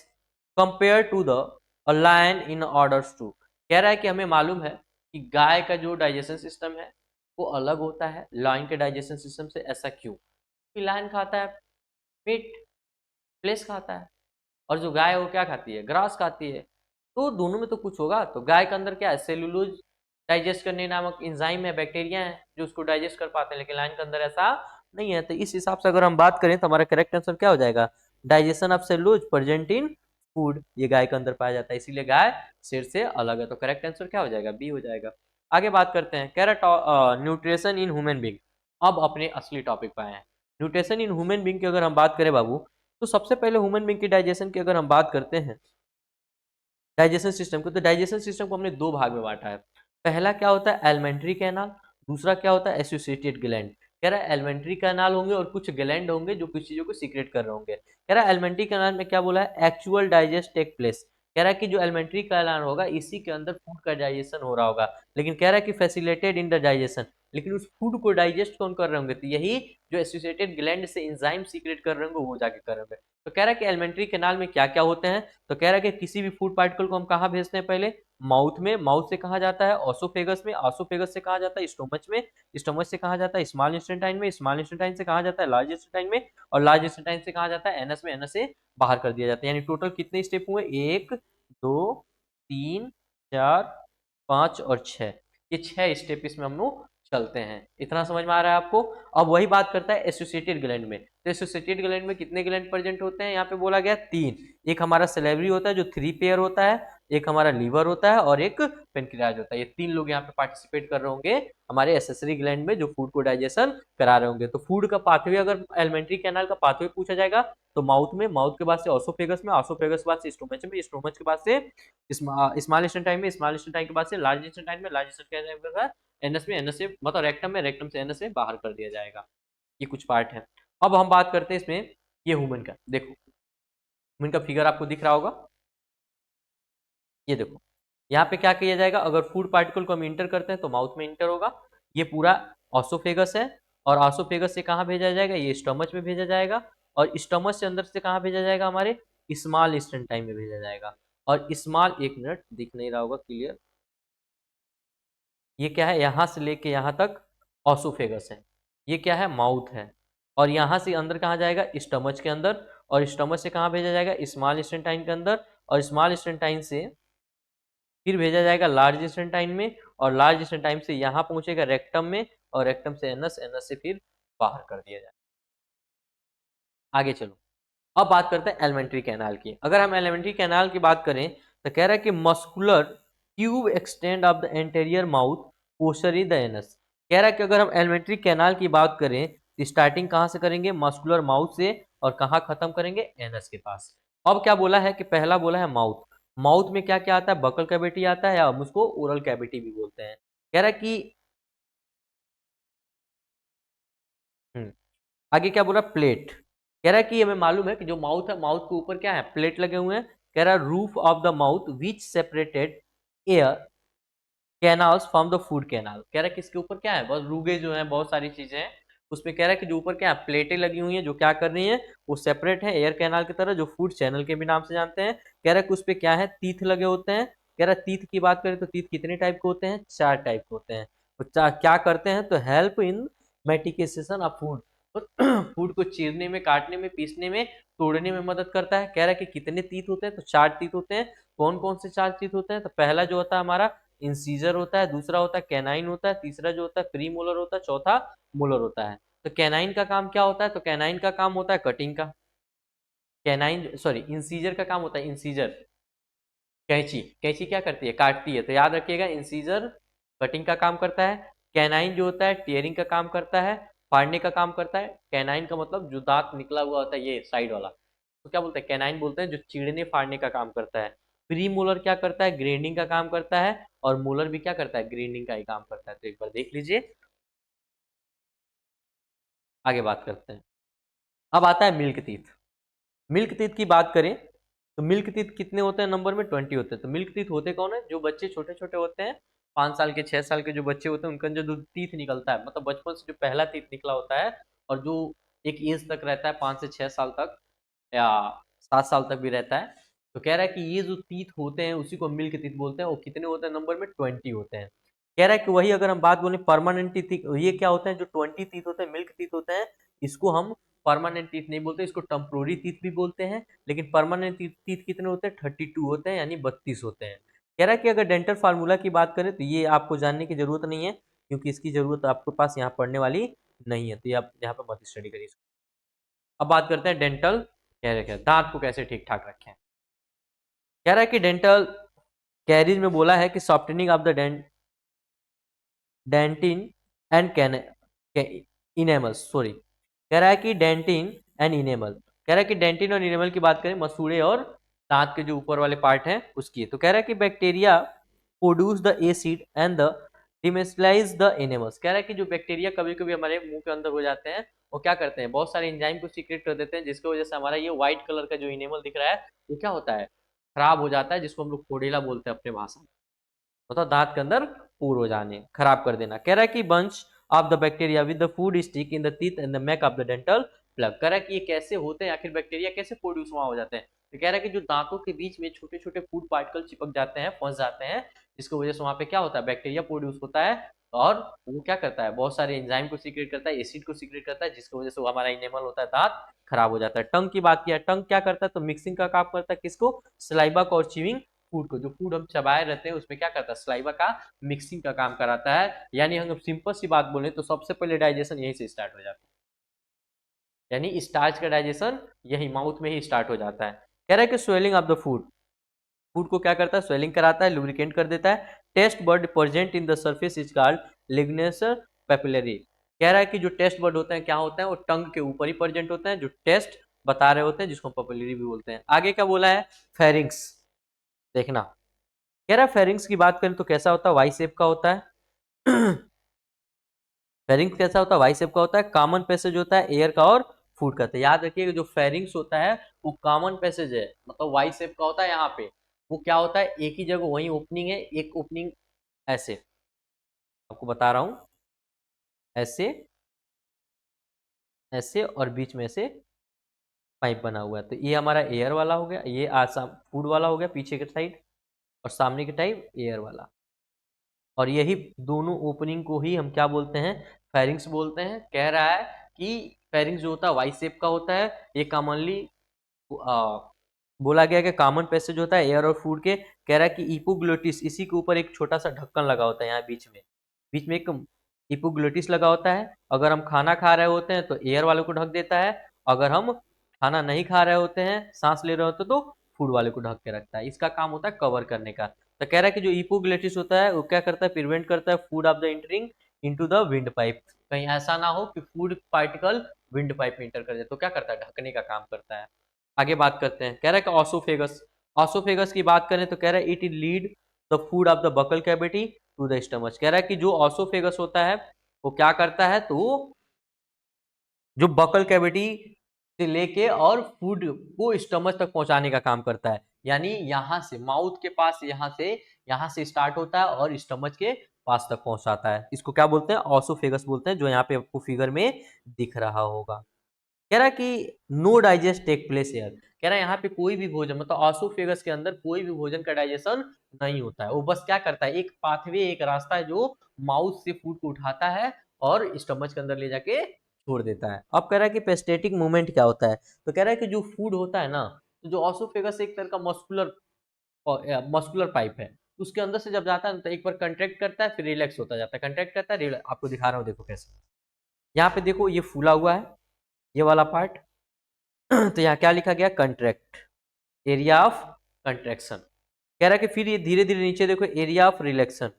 compare to the lion in orders to. कह रहा है कि हमें मालूम है कि गाय का जो डाइजेशन सिस्टम है वो अलग होता है लायन के डाइजेशन सिस्टम से। ऐसा क्यों? कि लायन खाता है मीट, फ्लेश खाता है, और जो गाय है वो क्या खाती है, ग्रास खाती है। तो दोनों में तो कुछ होगा। तो गाय के अंदर क्या है, सेलुलोज डाइजेस्ट करने नामक इंजाइम है, बैक्टीरिया है जो उसको डाइजेस्ट कर पाते हैं, लेकिन लाइन के अंदर ऐसा नहीं है। तो इस हिसाब से अगर हम बात करें तो हमारा करेक्ट आंसर क्या हो जाएगा, digestion of cellulose present in food, ये गाय के अंदर पाया जाता है, इसीलिए गाय शेर से अलग है। तो करेक्ट आंसर क्या हो जाएगा, बी हो जाएगा। आगे बात करते हैं, कह रहा न्यूट्रिशन इन ह्यूमन बींग। अब अपने असली टॉपिक पे आए हैं। न्यूट्रिशन इन ह्यूमन बींग की अगर हम बात करें बाबू, तो सबसे पहले ह्यूमन बींग की डाइजेशन की अगर हम बात करते हैं, डाइजेशन सिस्टम को, तो डाइजेशन सिस्टम को हमने दो भाग में बांटा है। पहला क्या होता है, एलिमेंट्री कैनाल, दूसरा क्या होता है, एसोसिएटेड ग्लैंड। कह रहा है एलिमेंट्री कैनाल होंगे और कुछ ग्लैंड होंगे जो कुछ चीजों को सीक्रेट कर रहे होंगे। कह रहा है एलिमेंट्री कैनाल में क्या बोला है, एक्चुअल डाइजेस्ट टेक प्लेस। कह रहा है कि जो एलिमेंट्री कैनाल होगा इसी के अंदर फूड का डाइजेशन हो रहा होगा, लेकिन कह रहा है कि फैसिलिटेटेड इन द डाइजेशन, लेकिन उस फूड को डाइजेस्ट कौन कर रहे होंगे, तो यही जो एसोसिएटेड ग्लैंड से एंजाइम सीक्रेट कर रहे होंगे वो जाके कर रहे होंगे। तो कह रहा है कि एलिमेंट्री कैनाल में क्या क्या होते हैं, तो कह रहा है कि किसी भी फूड पार्टिकल को हम कहाँ भेजते हैं, पहले माउथ में, माउथ से कहा जाता है ऑसोफेगस में, ऑसोफेगस से कहा जाता है स्टोमच में, स्टोमच से कहा जाता है स्मॉल इंटेस्टाइन में, स्मॉल इंटेस्टाइन से कहा जाता है लार्ज इंटेस्टाइन में, और लार्ज इंटेस्टाइन से कहा जाता है एनस में, एनस से बाहर कर दिया जाता है। यानी टोटल कितने स्टेप हुए, एक, दो, तीन, चार, पांच और छह, ये छह स्टेप इसमें हम लोग चलते हैं। इतना समझ में आ रहा है आपको? अब वही बात करता है एसोसिएटेड ग्लैंड में। तो एसोसिएटेड ग्लैंड में कितने ग्लैंड प्रेजेंट होते हैं, यहाँ पे बोला गया तीन। एक हमारा सलेवरी होता है जो 3 पेयर होता है, एक हमारा लीवर होता है और एक पेनक्रियाज होता है। ये तीन लोग यहाँ पे पार्टिसिपेट कर रहे होंगे हमारे एसेसरी ग्लैंड में, जो फूड को डाइजेशन करा रहे होंगे। तो फूड का पाथवे, अगर एलिमेंट्री कैनाल का पाथवे पूछा जाएगा तो माउथ में, माउथ के बाद से ऑसोफेगस में, ऑसोफेगस के बाद से स्टोमच में, स्टोमच के बाद से स्मॉल इंटेस्टाइन में, स्मॉल इंटेस्टाइन के बाद से लार्ज इंटेस्टाइन में, लार्ज इंटेस्टाइन के बाद एनएस में, एनएस से मतलब रेक्टम में, रेक्टम से एनएस से बाहर कर दिया जाएगा। ये कुछ पार्ट है। अब हम बात करते हैं इसमें ये ह्यूमन का। देखो ह्यूमन का फिगर आपको दिख रहा होगा, ये देखो यहाँ पे क्या किया जाएगा, अगर फूड पार्टिकल को हम इंटर करते हैं तो माउथ में इंटर होगा, ये पूरा ऑसोफेगस है, और ऑसोफेगस से कहाँ भेजा जाएगा, ये स्टमच में भेजा जाएगा, और स्टमच से अंदर से कहाँ भेजा जाएगा, हमारे स्मॉल इंटेस्टाइन में भेजा जाएगा। और स्मॉल, एक मिनट दिख नहीं रहा होगा क्लियर, ये क्या है, यहाँ से लेके यहाँ तक ऑसोफेगस है, ये क्या है, माउथ है, और यहाँ से अंदर कहाँ जाएगा, स्टमच के अंदर, और स्टमच से कहाँ भेजा जाएगा, स्मॉल इंटेस्टाइन के अंदर, और स्मॉल इंटेस्टाइन से फिर भेजा जाएगा लार्ज इंटेस्टाइन में, और लार्ज इंटेस्टाइन से यहाँ पहुंचेगा रेक्टम में, और रेक्टम से एनस, एनस से फिर बाहर कर दिया जाएगा। आगे चलो, अब बात करते हैं एलिमेंट्री कैनाल की। अगर हम एलिमेंट्री कैनाल की बात करें तो कह रहा है कि muscular tube extend off the anterior mouth posterior the anus. कह रहा है कि अगर हम एलिमेंट्री कैनाल की बात करें तो स्टार्टिंग कहाँ से करेंगे, मस्कुलर माउथ से, और कहाँ खत्म करेंगे, एनस के पास। अब क्या बोला है कि पहला बोला है माउथ, माउथ में क्या क्या आता है, बकल कैविटी आता है, या हम उसको ओरल कैविटी भी बोलते हैं। कह रहा है कि आगे क्या बोला, प्लेट। कह रहा है कि हमें मालूम है कि जो माउथ है, माउथ के ऊपर क्या है, प्लेट लगे हुए हैं। कह रहा है roof of the mouth which separated air canals from the food canal. कह रहा है कि इसके ऊपर क्या है, बहुत रूगे जो है, बहुत सारी चीजें हैं उसमें। कह रहा है कि जो ऊपर क्या है, प्लेटें लगी हुई हैं जो क्या कर रही हैं, वो सेपरेट है एयर कैनाल की तरह, जो फूड चैनल के भी नाम से जानते हैं। कह रहा है कि उस पर क्या है, तीथ लगे होते हैं। कह रहा है तीथ की बात करें तो तीथ कितने टाइप के होते हैं, चार टाइप के होते हैं। तो क्या करते हैं, तो help in mastication of food, food को चीरने में, काटने में, पीसने में, तोड़ने में मदद करता है। कह रहा है कि कितने तीत होते हैं, तो चार तीत होते हैं। कौन कौन से चार तीत होते हैं, तो पहला जो होता है हमारा इंसीजर होता है, दूसरा होता है कैनाइन होता है, तीसरा जो होता है प्री मोलर होता है, चौथा मोलर होता है। तो कैनाइन का काम क्या होता है, तो कैनाइन का काम होता है कटिंग का, कैनाइन सॉरी इंसीजर का काम होता है, इंसीजर कैंची, कैंची क्या करती है, काटती है। तो याद रखिएगा इंसीजर कटिंग का काम करता है, कैनाइन जो होता है टीयरिंग का काम करता है, फाड़ने का काम करता है। कैनाइन का मतलब जो दांत निकला हुआ होता है ये साइड वाला, तो क्या बोलते हैं, कैनाइन बोलते हैं, जो चीरने फाड़ने का काम करता है। प्री मोलर क्या करता है, ग्रेडिंग का काम करता है, और मोलर भी क्या करता है, ग्रेडिंग का ही काम करता है। तो एक बार देख लीजिए, आगे बात करते हैं। अब आता है मिल्क टीथ। मिल्क टीथ की बात करें तो मिल्क टीथ कितने होते हैं, नंबर में 20 होते हैं। तो मिल्क टीथ होते कौन है, जो बच्चे छोटे छोटे होते हैं, 5 साल के 6 साल के जो बच्चे होते हैं, उनका जो टीथ निकलता है, मतलब बचपन से जो पहला टीथ निकला होता है, और जो एक एज तक रहता है 5 से 6 साल तक, या 7 साल तक भी रहता है। तो कह रहा है कि ये जो टीथ होते हैं उसी को मिल्क टीथ बोलते हैं। वो कितने होते हैं, नंबर में 20 होते हैं। कह रहा है कि वही अगर हम बात बोले परमानेंट टीथ, ये क्या होते हैं, जो 20 टीथ होते हैं, मिल्क टीथ होते हैं, इसको हम परमानेंट टीथ नहीं बोलते, इसको टेम्पोररी टीथ भी बोलते हैं। लेकिन परमानेंट टीथ कितने होते हैं, 32 होते हैं, यानी 32 होते हैं। कह रहा है कि अगर डेंटल फार्मूला की बात करें तो ये आपको जानने की जरूरत नहीं है, क्योंकि इसकी जरूरत आपके पास यहाँ पढ़ने वाली नहीं है, तो ये आप यहाँ पर मत स्टडी करिए। अब बात करते हैं डेंटल कह रखे दांत को कैसे ठीक ठाक रखें। कह रहा है कि डेंटल कैरीज में बोला है कि softening of the dentin and enamels, sorry, कह रहा है कि डेंटिन एंड इनेमल, कह रहा है कि डेंटिन और इनेमल की बात करें, मसूड़े और दांत के जो ऊपर वाले पार्ट हैं उसकी है। तो कह रहा है कि bacteria produce the acid and the demineralise the enamels. कह रहा है कि जो बैक्टीरिया कभी कभी हमारे मुंह के अंदर हो जाते हैं, वो क्या करते हैं, बहुत सारे एंजाइम को सीक्रेट कर देते हैं, जिसकी वजह से हमारा ये व्हाइट कलर का जो इनेमल दिख रहा है, वो क्या होता है, खराब हो जाता है, जिसको हम लोग फोड़ेला बोलते हैं अपने भाषा में, मतलब दांत के अंदर पूर हो जाने, खराब कर देना। कह रहा है कि bunch of the bacteria with the food stick in the teeth and the mac of the dental plug. कह रहा है कि ये कैसे होते हैं, आखिर बैक्टीरिया कैसे प्रोड्यूस वहां हो जाते हैं। तो कह रहा है कि जो दांतों के बीच में छोटे छोटे फूड पार्टिकल चिपक जाते हैं, फंस जाते हैं, जिसकी वजह से वहां पे क्या होता है, बैक्टीरिया प्रोड्यूस होता है, और वो क्या करता है, बहुत सारे एंजाइम को सीक्रेट करता है, एसिड को सीक्रेट करता है, जिसकी वजह से वो हमारा इनेमल होता है, दांत खराब हो जाता है। टंग की बात किया, टंग क्या करता है, तो मिक्सिंग का काम करता है, किसको, सलाइवा को और च्यूइंग फूड को, जो फूड हम चबाए रहते हैं उसमें क्या करता है, सलाइवा का मिक्सिंग का काम कराता है। यानी हम सिंपल सी बात बोले तो सबसे पहले डाइजेशन यहीं से स्टार्ट हो जाता है, यानी स्टार्च का डाइजेशन यही माउथ में ही स्टार्ट हो जाता है। कह रहा है कि swelling of the food, food को क्या करता है, स्वेलिंग कराता है, लुब्रिकेट कर देता है। Taste bud present in the surface is called लिग्नेस पेपिलरी। कह रहा है कि जो टेस्ट बर्ड होते हैं क्या होते हैं, वो टंग के ऊपर ही प्रेजेंट होते हैं, जो टेस्ट बता रहे होते हैं, जिसको पेपिलरी भी बोलते हैं। आगे क्या बोला है, फेरिंग्स, देखना। कह रहा है फेरिंग्स की बात करें तो कैसा होता है, वाई शेप का होता है। फेरिंग्स कैसा होता है, वाई शेप का होता है। कॉमन पैसेज होता है एयर का और फूड का। तो याद रखिएगा जो फेरिंग्स होता है वो कॉमन पैसेज है, मतलब वाई शेप का होता है। यहाँ पे वो क्या होता है, एक ही जगह वही ओपनिंग है, एक ओपनिंग ऐसे, आपको बता रहा हूं, ऐसे, ऐसे, और बीच में से पाइप बना हुआ है। तो ये हमारा एयर वाला हो गया, ये आसाम फूड वाला हो गया पीछे के साइड, और सामने के टाइप एयर वाला। और यही दोनों ओपनिंग को ही हम क्या बोलते हैं, फेरिंग्स बोलते हैं। कह रहा है कि फेरिंग्स जो होता है वाई शेप का होता है, ये कॉमनली बोला गया कि कॉमन पैसेज होता है एयर और फूड के। कह रहा है कि इपोग्लोटिस, इसी के ऊपर एक छोटा सा ढक्कन लगा होता है, यहाँ बीच में एक इपोग्लोटिस लगा होता है। अगर हम खाना खा रहे होते हैं तो एयर वाले को ढक देता है, अगर हम खाना नहीं खा रहे होते हैं, सांस ले रहे होते हैं, तो फूड वाले को ढक के रखता है। इसका काम होता है कवर करने का। तो कह रहा है कि जो इपोग्लोटिस होता है वो क्या करता है, प्रिवेंट करता है food of the entering into the wind pipe. कहीं ऐसा ना हो कि फूड पार्टिकल विंड पाइप में इंटर कर जाए, तो क्या करता है, ढकने का काम करता है। आगे बात करते हैं, कह रहा है कि ऑसोफेगस, ऑसोफेगस की बात करें तो कह रहा है it lead the food of the buccal cavity to the stomach. कह रहा है कि जो ऑसोफेगस होता है वो क्या करता है, तो जो बकल कैविटी से लेके और फूड को स्टमच तक पहुंचाने का काम करता है। यानी यहां से माउथ के पास, यहां से स्टार्ट होता है और स्टमच के पास तक पहुंचाता है। इसको क्या बोलते हैं, ऑसोफेगस बोलते हैं, जो यहाँ पे आपको फिगर में दिख रहा होगा। कह रहा है कि no digest take place here. कह रहा है यहाँ पे कोई भी भोजन, मतलब ऑसोफेगस के अंदर कोई भी भोजन का डाइजेशन नहीं होता है। वो बस क्या करता है, एक पाथवे, एक रास्ता है जो माउथ से फूड को उठाता है और स्टमच के अंदर ले जाके छोड़ देता है। अब कह रहा है कि पेस्टेटिक मूवमेंट क्या होता है, तो कह रहा है कि जो फूड होता है ना, तो जो ऑसोफेगस एक तरह का मस्कुलर पाइप है, उसके अंदर से जब जाता है तो एक बार कंट्रैक्ट करता है, फिर रिलैक्स होता जाता है, कंट्रैक्ट करता है, आपको दिखा रहा हूँ, देखो कैसे। यहाँ पे देखो ये फूला हुआ है, ये वाला पार्ट। तो यहाँ क्या लिखा गया, कंट्रैक्ट, एरिया ऑफ कंट्रैक्शन। कह रहा है कि फिर ये धीरे धीरे नीचे देखो, एरिया ऑफ रिलैक्शन।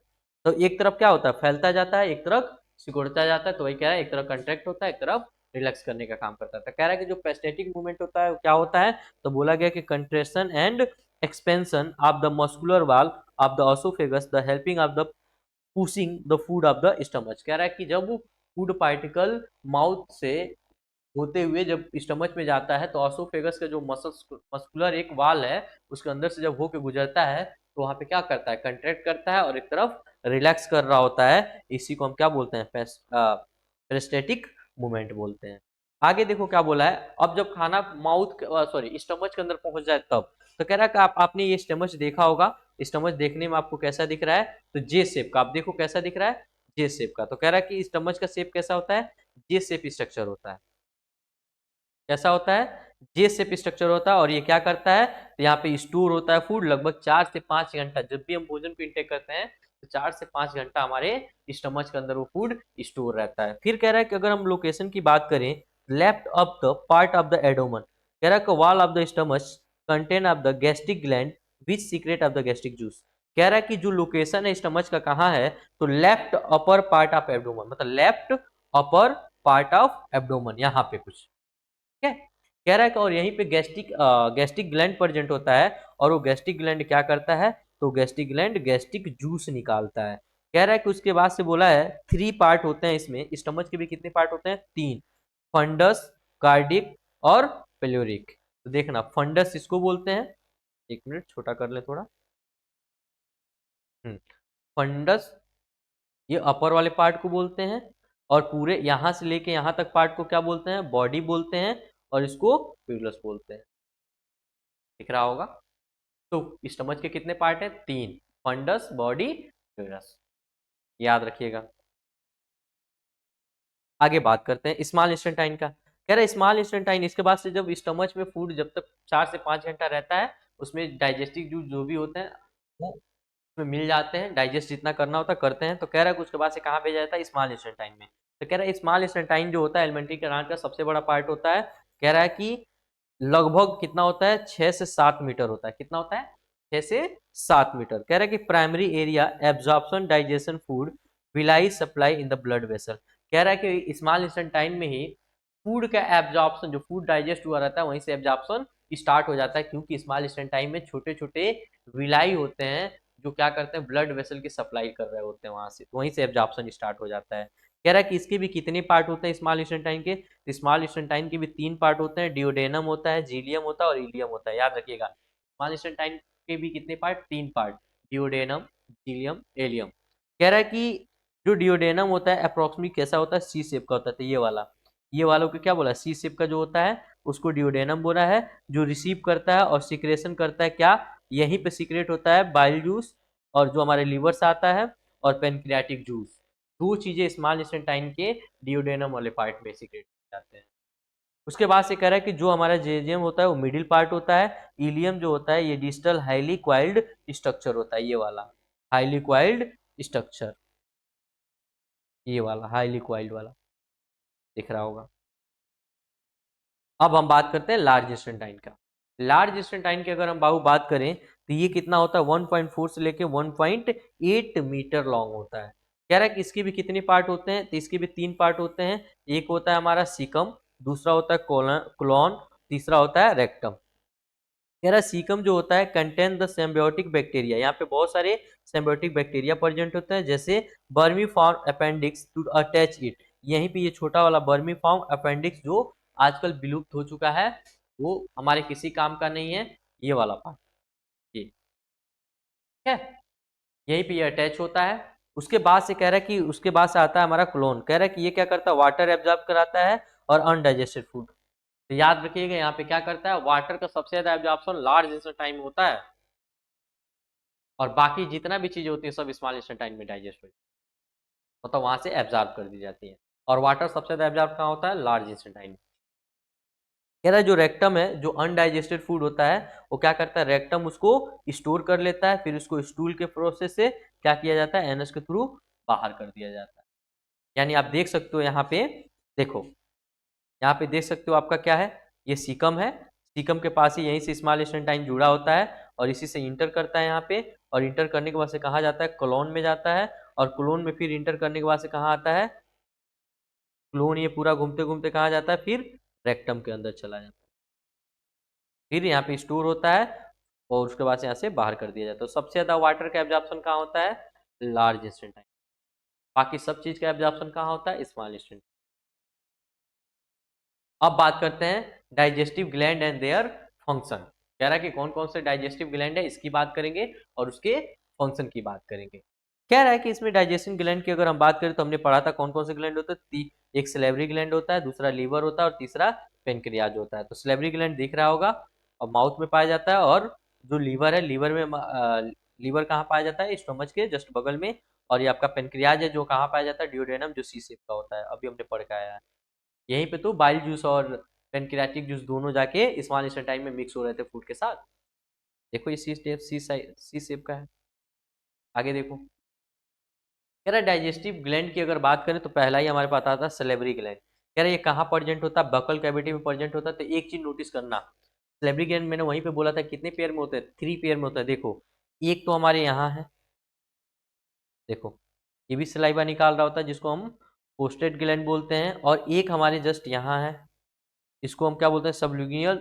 तो एक तरफ क्या होता है, फैलता जाता है, एक तरफ सिकुड़ता जाता है। तो वही कह रहा है, एक तरफ कंट्रैक्ट होता है, एक तरफ रिलैक्स करने का काम करता है। तो कह रहा है कि जो पेरिस्टेटिक मूवमेंट होता है वो क्या होता है, तो बोला गया कि contraction and expansion of the muscular wall of the oesophagus the helping of the pushing the food of the stomach. कह रहा है कि जब फूड पार्टिकल माउथ से होते हुए जब स्टमच में जाता है तो ऑसोफेगस का जो मस्कुलर एक वाल है उसके अंदर से जब होके गुजरता है तो वहां पे क्या करता है, कंट्रैक्ट करता है और एक तरफ रिलैक्स कर रहा होता है। इसी को हम क्या बोलते हैं, पेरिस्टेटिक मूवमेंट बोलते हैं। आगे देखो क्या बोला है, अब जब खाना माउथ सॉरी स्टमच के अंदर पहुंच जाए तब, तो कह रहा है कि आपने ये स्टमच देखा होगा, स्टमच देखने में आपको कैसा दिख रहा है, तो जे शेप का, आप देखो कैसा दिख रहा है, जे शेप का। तो कह रहा है कि स्टमच का शेप कैसा होता है, जे शेप स्ट्रक्चर होता है। कैसा होता है, जे शेप स्ट्रक्चर होता है। और ये क्या करता है, तो यहाँ पे स्टोर होता है फूड लगभग 4 से 5 घंटा। जब भी हम भोजन को इंटेक करते हैं तो 4 से 5 घंटा हमारे स्टमच के अंदर वो फूड स्टोर रहता है। फिर कह रहा है कि अगर हम लोकेशन की बात करें, left of the part of the abdomen, कह रहा है कि wall of the stomach contain of the gastric gland which secrete of the gastric juice. कह रहा है कि जो लोकेशन है स्टमच का कहाँ है, तो left upper part of abdomen, मतलब left upper part of abdomen, यहाँ पे कुछ, ठीक है। कह रहा है कि और यहीं पे गैस्ट्रिक ग्लैंड प्रेजेंट होता है, और वो गैस्ट्रिक ग्लैंड क्या करता है, तो गैस्ट्रिक ग्लैंड गैस्ट्रिक जूस निकालता है। कह रहा है कि उसके बाद से बोला है 3 पार्ट होते हैं इसमें, स्टमच के भी कितने पार्ट होते हैं, 3, फंडस, कार्डिक और पेलोरिक। तो देखना, फंडस इसको बोलते हैं, 1 मिनट छोटा कर ले थोड़ा। फंडस ये अपर वाले पार्ट को बोलते हैं, और पूरे यहां से लेके यहां तक पार्ट को क्या बोलते हैं, बॉडी बोलते हैं, और इसको प्यूलस बोलते हैं। दिख रहा होगा। तो स्टमच के कितने पार्ट है, 3, फंडस, बॉडी, प्यूलस, याद रखिएगा। आगे बात करते हैं स्मॉल इंस्टेंटाइन का। कह रहा है स्मॉल इंस्टेंटाइन, इसके बाद से जब स्टमच में फूड जब तक 4 से 5 घंटा रहता है, उसमें डाइजेस्टिव जूस जो भी होते हैं वो उसमें मिल जाते हैं, डाइजेस्ट जितना करना होता है करते हैं। तो कह रहा है कि उसके बाद से कहाँ भेजा जाता है, स्मॉल इंस्टेंटाइन में। तो कह रहा है स्मॉल इंस्टेंटाइन जो होता है एलिमेंट्री ग्लैंड का सबसे बड़ा पार्ट होता है। कह रहा है कि लगभग कितना होता है, 6 से 7 मीटर होता है। कितना होता है, 6 से 7 मीटर। कह रहा है कि primary area absorption digestion food villi supply in the blood vessel. कह रहा है कि स्मॉल इंस्टेंटाइन में ही फूड का एब्जॉर्प्शन, जो फूड डाइजेस्ट हुआ रहता है वहीं से एब्जॉर्प्शन स्टार्ट हो जाता है, क्योंकि स्मॉल इंस्टेंटाइन में छोटे छोटे विलाई होते हैं जो क्या करते हैं, ब्लड वेसल की सप्लाई कर रहे होते हैं वहां से, तो वहीं से एब्जॉर्प्शन स्टार्ट हो जाता है। कह रहा है कि इसके भी कितने पार्ट होते हैं स्मॉल इंस्टेंटाइन के, स्मॉल इंस्टेंटाइन के भी 3 पार्ट होते हैं, डिओडेनम होता है, जीलियम होता है और इलियम होता है। याद रखिएगा, स्मॉल इंस्टेंटाइन के भी कितने पार्ट, 3 पार्ट, डिओडेनम, जीलियम, एलियम। कह रहा है कि जो डिओडेनम होता है अप्रोक्सीमेटली कैसा होता है, सी शेप का होता है। तो ये वालों को क्या बोला, सी शेप का जो होता है उसको डिओडेनम बोला है। जो रिसीव करता है और सिक्रेशन करता है क्या, यहीं पे सीक्रेट होता है बाइल जूस, और जो हमारे लीवर से आता है, और पेनक्रियाटिक जूस। 2 चीजें स्मॉल इंस्टेंटाइन के डिओडेनम वाले पार्ट में सीक्रेट जाते हैं। उसके बाद से कह रहा है कि जो हमारा जेजियम होता है वो मिडिल पार्ट होता है, इलियम जो होता है ये डिस्टल हाईली क्वाइल्ड स्ट्रक्चर होता है, ये वाला हाईली क्वाइल्ड स्ट्रक्चर, ये वाला हाईली क्वाइल्ड वाला दिख रहा होगा। अब हम बात करते हैं लार्ज इंस्टेंटाइन का। लार्ज इंस्टेंटाइन की अगर हम बात करें तो ये कितना होता है, 1.4 से लेके 1.8 मीटर लॉन्ग होता है। कह रहा है कि इसके भी कितने पार्ट होते हैं, तो इसके भी 3 पार्ट होते हैं। एक होता है हमारा सीकम, दूसरा होता है कोलॉन, तीसरा होता है रेक्टम। कह रहा है सीकम जो होता है कंटेन द सिम्बायोटिक बैक्टीरिया, यहाँ पे बहुत सारे सिम्बायोटिक बैक्टीरिया प्रेजेंट होते हैं, जैसे बर्मी form appendix two attach it. यहीं पे ये छोटा वाला बर्मी फॉर्म अपेंडिक्स जो आजकल विलुप्त हो चुका है, वो हमारे किसी काम का नहीं है, ये वाला पार्ट, ये ठीक है, यहीं पे ये अटैच होता है। उसके बाद से कह रहा है कि उसके बाद से आता है हमारा क्लोन। कह रहा है कि ये क्या करता है, वाटर एब्जॉर्ब कराता है और अनडाइजेस्टेड फूड। तो याद रखिएगा यहाँ पे क्या करता है, वाटर का सबसे ज्यादा एब्जॉर्प्शन लार्ज इंस्टेंटाइन में होता है, और बाकी जितना भी चीजें होती है सब स्मॉल इंस्टेंटाइन में डाइजेस्ट हो, मतलब वहां से एब्जॉर्ब कर दी जाती है। और वाटर सबसे ज्यादा एब्जॉर्ब कहाँ होता है, लार्ज इंस्टेंटाइन। कह रहा है जो रेक्टम है, जो अनडाइजेस्टेड फूड होता है वो क्या करता है, रेक्टम उसको स्टोर कर लेता है, फिर उसको स्टूल के प्रोसेस से क्या किया जाता है, एनस के थ्रू बाहर कर दिया जाता है। यानी आप देख सकते हो यहाँ पे, देखो यहाँ पे देख सकते हो आपका क्या है, ये सीकम है, सीकम के पास ही यहीं से स्मॉल इंस्टेंटाइन जुड़ा होता है, और इसी से इंटर करता है यहाँ पे, और इंटर करने के बाद से कहाँ जाता है, कोलोन में जाता है, और कोलोन में फिर इंटर करने के बाद से कहाँ आता है, क्लोन ये पूरा घूमते घूमते कहाँ जाता है, फिर रेक्टम के अंदर चला जाता है, फिर यहाँ पे स्टोर होता है और उसके बाद से यहाँ से बाहर कर दिया जाता है। तो सबसे ज्यादा वाटर का एब्जॉर्प्शन कहाँ होता है, लार्ज इंस्टेंटाइन। बाकी सब चीज का एब्जॉर्प्शन कहाँ होता है, स्मॉल इंस्टेंटाइन। अब बात करते हैं digestive gland and their function. कह रहा है कि कौन कौन से डाइजेस्टिव ग्लैंड है, इसकी बात करेंगे और उसके फंक्शन की बात करेंगे। कह रहा है कि इसमें डाइजेस्टिव ग्लैंड की अगर हम बात करें तो हमने पढ़ा था कौन कौन से ग्लैंड होते हैं। एक सलेवरी ग्लैंड होता है, दूसरा लीवर होता है और तीसरा पेनक्रियाज होता है। तो सलेवरी ग्लैंड दिख रहा होगा और माउथ में पाया जाता है, और जो लीवर है, लीवर में लीवर कहाँ पाया जाता है, स्टमच के जस्ट बगल में। और ये आपका पेनक्रियाज है जो कहाँ पाया जाता है, ड्यूडेनम, जो सी शेप का होता है, अभी हमने पढ़ के आया है। यहीं पे तो बाइल जूस और पेनक्रियाटिक जूस दोनों जाके स्मॉल इंटेस्टाइन में मिक्स हो रहे थे फूड के साथ। देखो ये सी शेप, सी शेप का है। आगे देखो, कह रहा है डाइजेस्टिव ग्लैंड की अगर बात करें तो पहला ही हमारे पास आता था सलेवरी ग्लैंड। कह रहा है ये कहाँ प्रेजेंट होता है, बकल कैविटी में प्रेजेंट होता है। तो एक चीज नोटिस करना, सलेवरी ग्लैंड मैंने वहीं पे बोला था कितने पेयर में होते हैं, 3 पेयर में होता है। देखो एक तो हमारे यहाँ है, देखो ये भी सलाइवा निकाल रहा होता है जिसको हम पोस्टेड ग्लैंड बोलते हैं, और एक हमारे जस्ट यहाँ है, इसको हम क्या बोलते हैं, सबल्यूगियल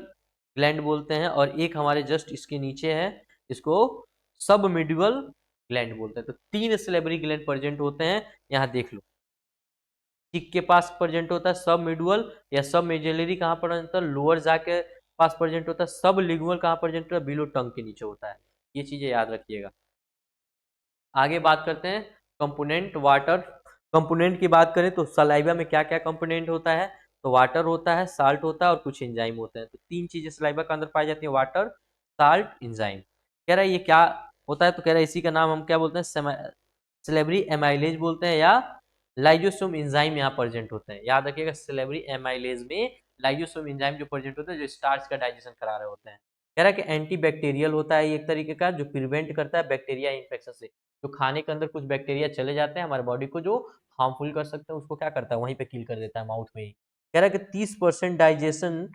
ग्लैंड बोलते हैं, और एक हमारे जस्ट इसके नीचे है, इसको सबमिड्यूल ग्लैंड बोलते हैं। तो 3 सलेबरी ग्लैंड प्रेजेंट होते हैं, यहाँ देख लो। चिक के पास प्रेजेंट होता है सब मिडुअल या सब मेजेलरी कहाँ पर होता है, लोअर जा के पास प्रेजेंट होता है। सब लिंगुअल कहाँ प्रेजेंट होता है, बिलो टंग के नीचे होता है। ये चीजें याद रखिएगा। आगे बात करते हैं कंपोनेंट वाटर। कंपोनेंट की बात करें तो सलाइवा में क्या क्या कंपोनेंट होता है, तो वाटर होता है, साल्ट होता है और कुछ एंजाइम होते हैं। तो 3 चीजें सलाइवा के अंदर पाई जाती है, वाटर, साल्ट, एंजाइम। कह रहा है ये क्या होता है, तो कह रहा है इसी का नाम हम क्या बोलते हैं, सिलेबरी एमाइलेज बोलते हैं, या लाइजोसोम एंजाइम यहाँ प्रेजेंट होते हैं। याद रखिएगा सिलेबरी एमाइलेज में लाइजोसोम एंजाइम जो प्रेजेंट होते हैं, जो स्टार्च का डाइजेशन करा रहे होते हैं। कह रहा है कि एंटी बैक्टीरियल होता है एक तरीके का, जो प्रिवेंट करता है बैक्टीरिया इन्फेक्शन से। जो खाने के अंदर कुछ बैक्टीरिया चले जाते हैं हमारे बॉडी को जो हार्मफुल कर सकते हैं, उसको क्या करता है, वहीं पे किल कर देता है माउथ में ही। कह रहा है कि 30% डाइजेशन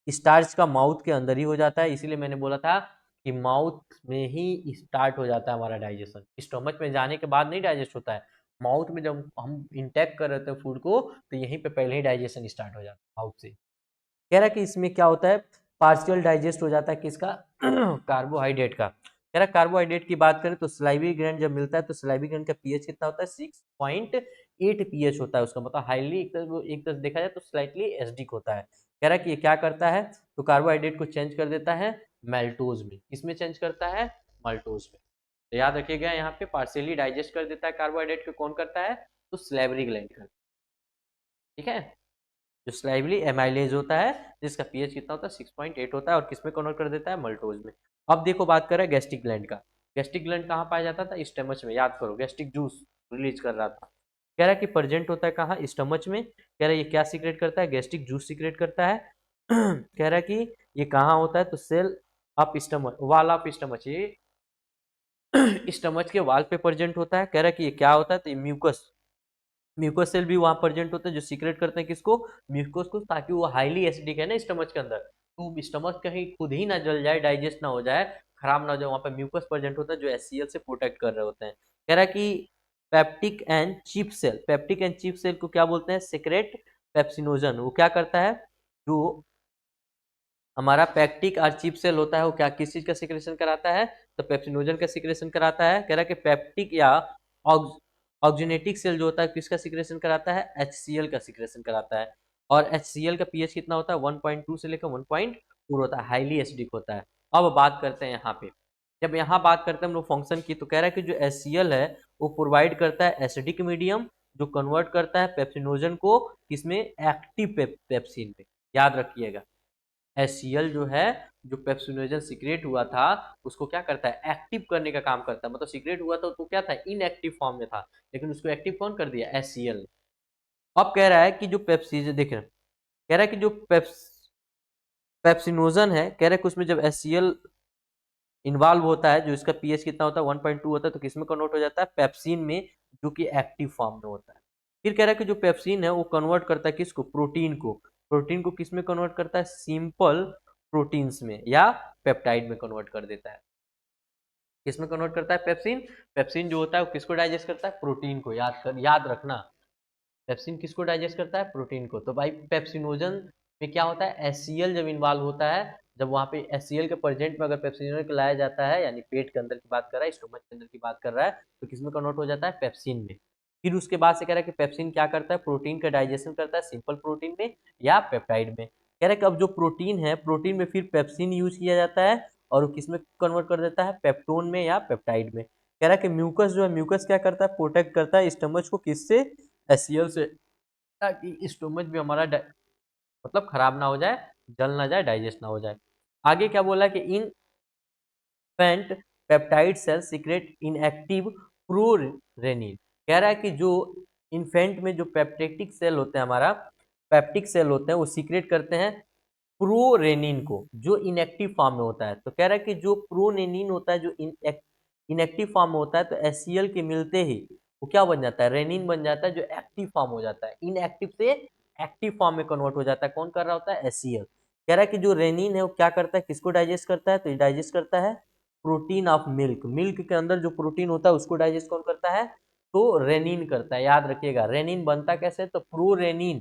स्टार्च का माउथ के अंदर ही हो जाता है। इसीलिए मैंने बोला था कि माउथ में ही स्टार्ट हो जाता है हमारा डाइजेशन, स्टमच में जाने के बाद नहीं डाइजेस्ट होता है। माउथ में जब हम इंटेक कर रहे थे फूड को, तो यहीं पे पहले ही डाइजेशन स्टार्ट हो जाता है माउथ से। कह रहा है कि इसमें क्या होता है, पार्शियल डाइजेस्ट हो जाता है किसका, कार्बोहाइड्रेट का। कह रहा है कार्बोहाइड्रेट की बात करें तो स्लाइवी ग्लैंड जब मिलता है तो स्लाइवी ग्लैंड का पीएच कितना होता है, 6.8 पीएच होता है उसका, मतलब हाईली एक तरह देखा जाए तो स्लाइटली एसिडिक होता है। कह रहा है कि ये क्या करता है, तो कार्बोहाइड्रेट को चेंज कर देता है मेल्टोज में। किसमें चेंज करता है, माल्टोज में। तो याद रखिएगा यहाँ पे पार्शियली डाइजेस्ट कर देता है कार्बोहाइड्रेट को, कौन करता है, तो स्लेवरी ग्लैंड करता है। ठीक है, जो स्लाइवली एमाइलेज होता है जिसका पीएच कितना होता है, 6.8 होता है, और किसमें कन्वर्ट कर देता है, मल्टोज में। अब देखो बात करें गैस्ट्रिक ग्लैंड का। गैस्ट्रिक ग्लैंड कहाँ पाया जाता था, स्टमच में। याद करो गैस्ट्रिक जूस रिलीज कर रहा था। कह रहा है कि प्रेजेंट होता है कहाँ, स्टमच में। कह रहा है ये क्या सीक्रेट करता है, गैस्ट्रिक जूस सीक्रेट करता है। कह रहा है कि ये कहाँ होता है, तो cell of stomach, wall of stomach, ये स्टमच के वाल पे प्रेजेंट होता है। कह रहा है कि ये क्या होता है, तो ये म्यूकस, म्यूकोस सेल भी वहां प्रेजेंट होते हैं जो सीक्रेट करते हैं किसको, म्यूकोस को, ताकि वो हाईली एसिडिक है ना स्टमच के अंदर, तो स्टमच कहीं खुद ही ना जल जाए, डाइजेस्ट ना हो जाए, खराब ना हो जाए, वहां पे म्यूकस प्रेजेंट होता है जो एचसीएल से प्रोटेक्ट कर रहे होते हैं। कह रहा है कि peptic and chip cell, peptic and chip cell को क्या बोलते हैं, सीक्रेट पेप्सिनोजन। वो क्या करता है, जो हमारा पैक्टिक और चिप सेल होता है वो क्या किस चीज का सिक्रेशन कराता है, तो पेप्सिनोजन का सिक्रेशन कराता है। कह रहा है कि पेप्टिक या ऑक्जिनेटिक सेल जो होता है किसका सिक्रेशन कराता है, एचसीएल का सिक्रेशन कराता है। और एचसीएल का पीएच कितना होता है, 1.2 से लेकर 1.4 होता है, हाईली एसिडिक होता है। अब बात करते हैं यहाँ पे, जब यहाँ बात करते हैं हम लोग फंक्शन की, तो कह रहा है कि जो एचसीएल है वो प्रोवाइड करता है एसिडिक मीडियम, जो कन्वर्ट करता है पेप्सिनोजन को किसमें, एक्टिव पेप्सिन में। याद रखिएगा HCl जो है, जो पेप्सिनोजन सीक्रेट हुआ था उसको क्या करता है, एक्टिव करने का काम करता है। मतलब सीक्रेट हुआ था तो क्या था, इनएक्टिव फॉर्म में था, लेकिन उसको एक्टिव कौन कर दिया, HCl। अब कह रहा है कि जो पेप्सी देख रहे हैं, कह रहा है कि जो पेप्सिनोजन है, कह रहा है कि उसमें जब HCl इन्वॉल्व होता है, जो इसका पीएच कितना होता है, 1.2 होता है, तो किसमें कन्वर्ट हो जाता है, पेप्सिन में, जो कि एक्टिव फॉर्म में होता है। फिर कह रहा है कि जो पेप्सिन है वो कन्वर्ट करता है किसको, प्रोटीन को। प्रोटीन को किसमें कन्वर्ट करता है, सिंपल प्रोटीन्स में या पेप्टाइड में कन्वर्ट कर देता है। किसमें कन्वर्ट करता है, पेप्सिन। पेप्सिन जो होता है वो किसको डाइजेस्ट करता है, प्रोटीन को। याद रखना पेप्सिन किसको डाइजेस्ट करता है? प्रोटीन को। तो भाई पेप्सिनोजन में क्या होता है? एचसीएल जब इन्वॉल्व होता है, जब वहाँ पे एचसीएल के प्रेजेंट में अगर पेप्सिनोजन को लाया जाता है, यानी पेट के अंदर की बात कर रहा है, स्टोमच के अंदर की बात कर रहा है, तो किसमें कन्वर्ट हो जाता है? पेप्सिन में। फिर उसके बाद से कह रहा है कि पेप्सिन क्या करता है? प्रोटीन का डाइजेशन करता है, सिंपल प्रोटीन में या पेप्टाइड में। कह रहा है कि अब जो प्रोटीन है, प्रोटीन में फिर पेप्सिन यूज किया जाता है और वो किसमें कन्वर्ट कर देता है? पेप्टोन में या पेप्टाइड में। कह रहा है कि म्यूकस जो है, म्यूकस क्या करता है? प्रोटेक्ट करता है स्टमच को, किससे? एचसीएल से, ताकि स्टोमच भी हमारा मतलब खराब ना हो जाए, जल ना जाए, डाइजेस्ट ना हो जाए। आगे क्या बोला कि infant peptide cell secrete inactive prorennin. कह रहा है कि जो इन्फेंट में जो पेप्टिक सेल होते हैं, हमारा पेप्टिक सेल होते हैं, वो सीक्रेट करते हैं प्रोरेनिन को, जो इनएक्टिव फॉर्म में होता है। तो कह रहा है कि जो प्रोरेनिन होता है, जो इनएक्टिव फॉर्म में होता है, तो एचसीएल के मिलते ही वो क्या बन जाता है? रेनिन बन जाता है, जो एक्टिव फॉर्म हो जाता है। इनएक्टिव से एक्टिव फॉर्म में कन्वर्ट हो जाता है। कौन कर रहा होता है? एचसीएल। कह रहा है कि जो रेनिन है वो क्या करता है? किसको डाइजेस्ट करता है? तो ये डाइजेस्ट करता है प्रोटीन ऑफ मिल्क। मिल्क के अंदर जो प्रोटीन होता है उसको डाइजेस्ट कौन करता है? तो रेनिन करता है। याद रखिएगा, रेनिन बनता कैसे? तो प्रोरेनिन।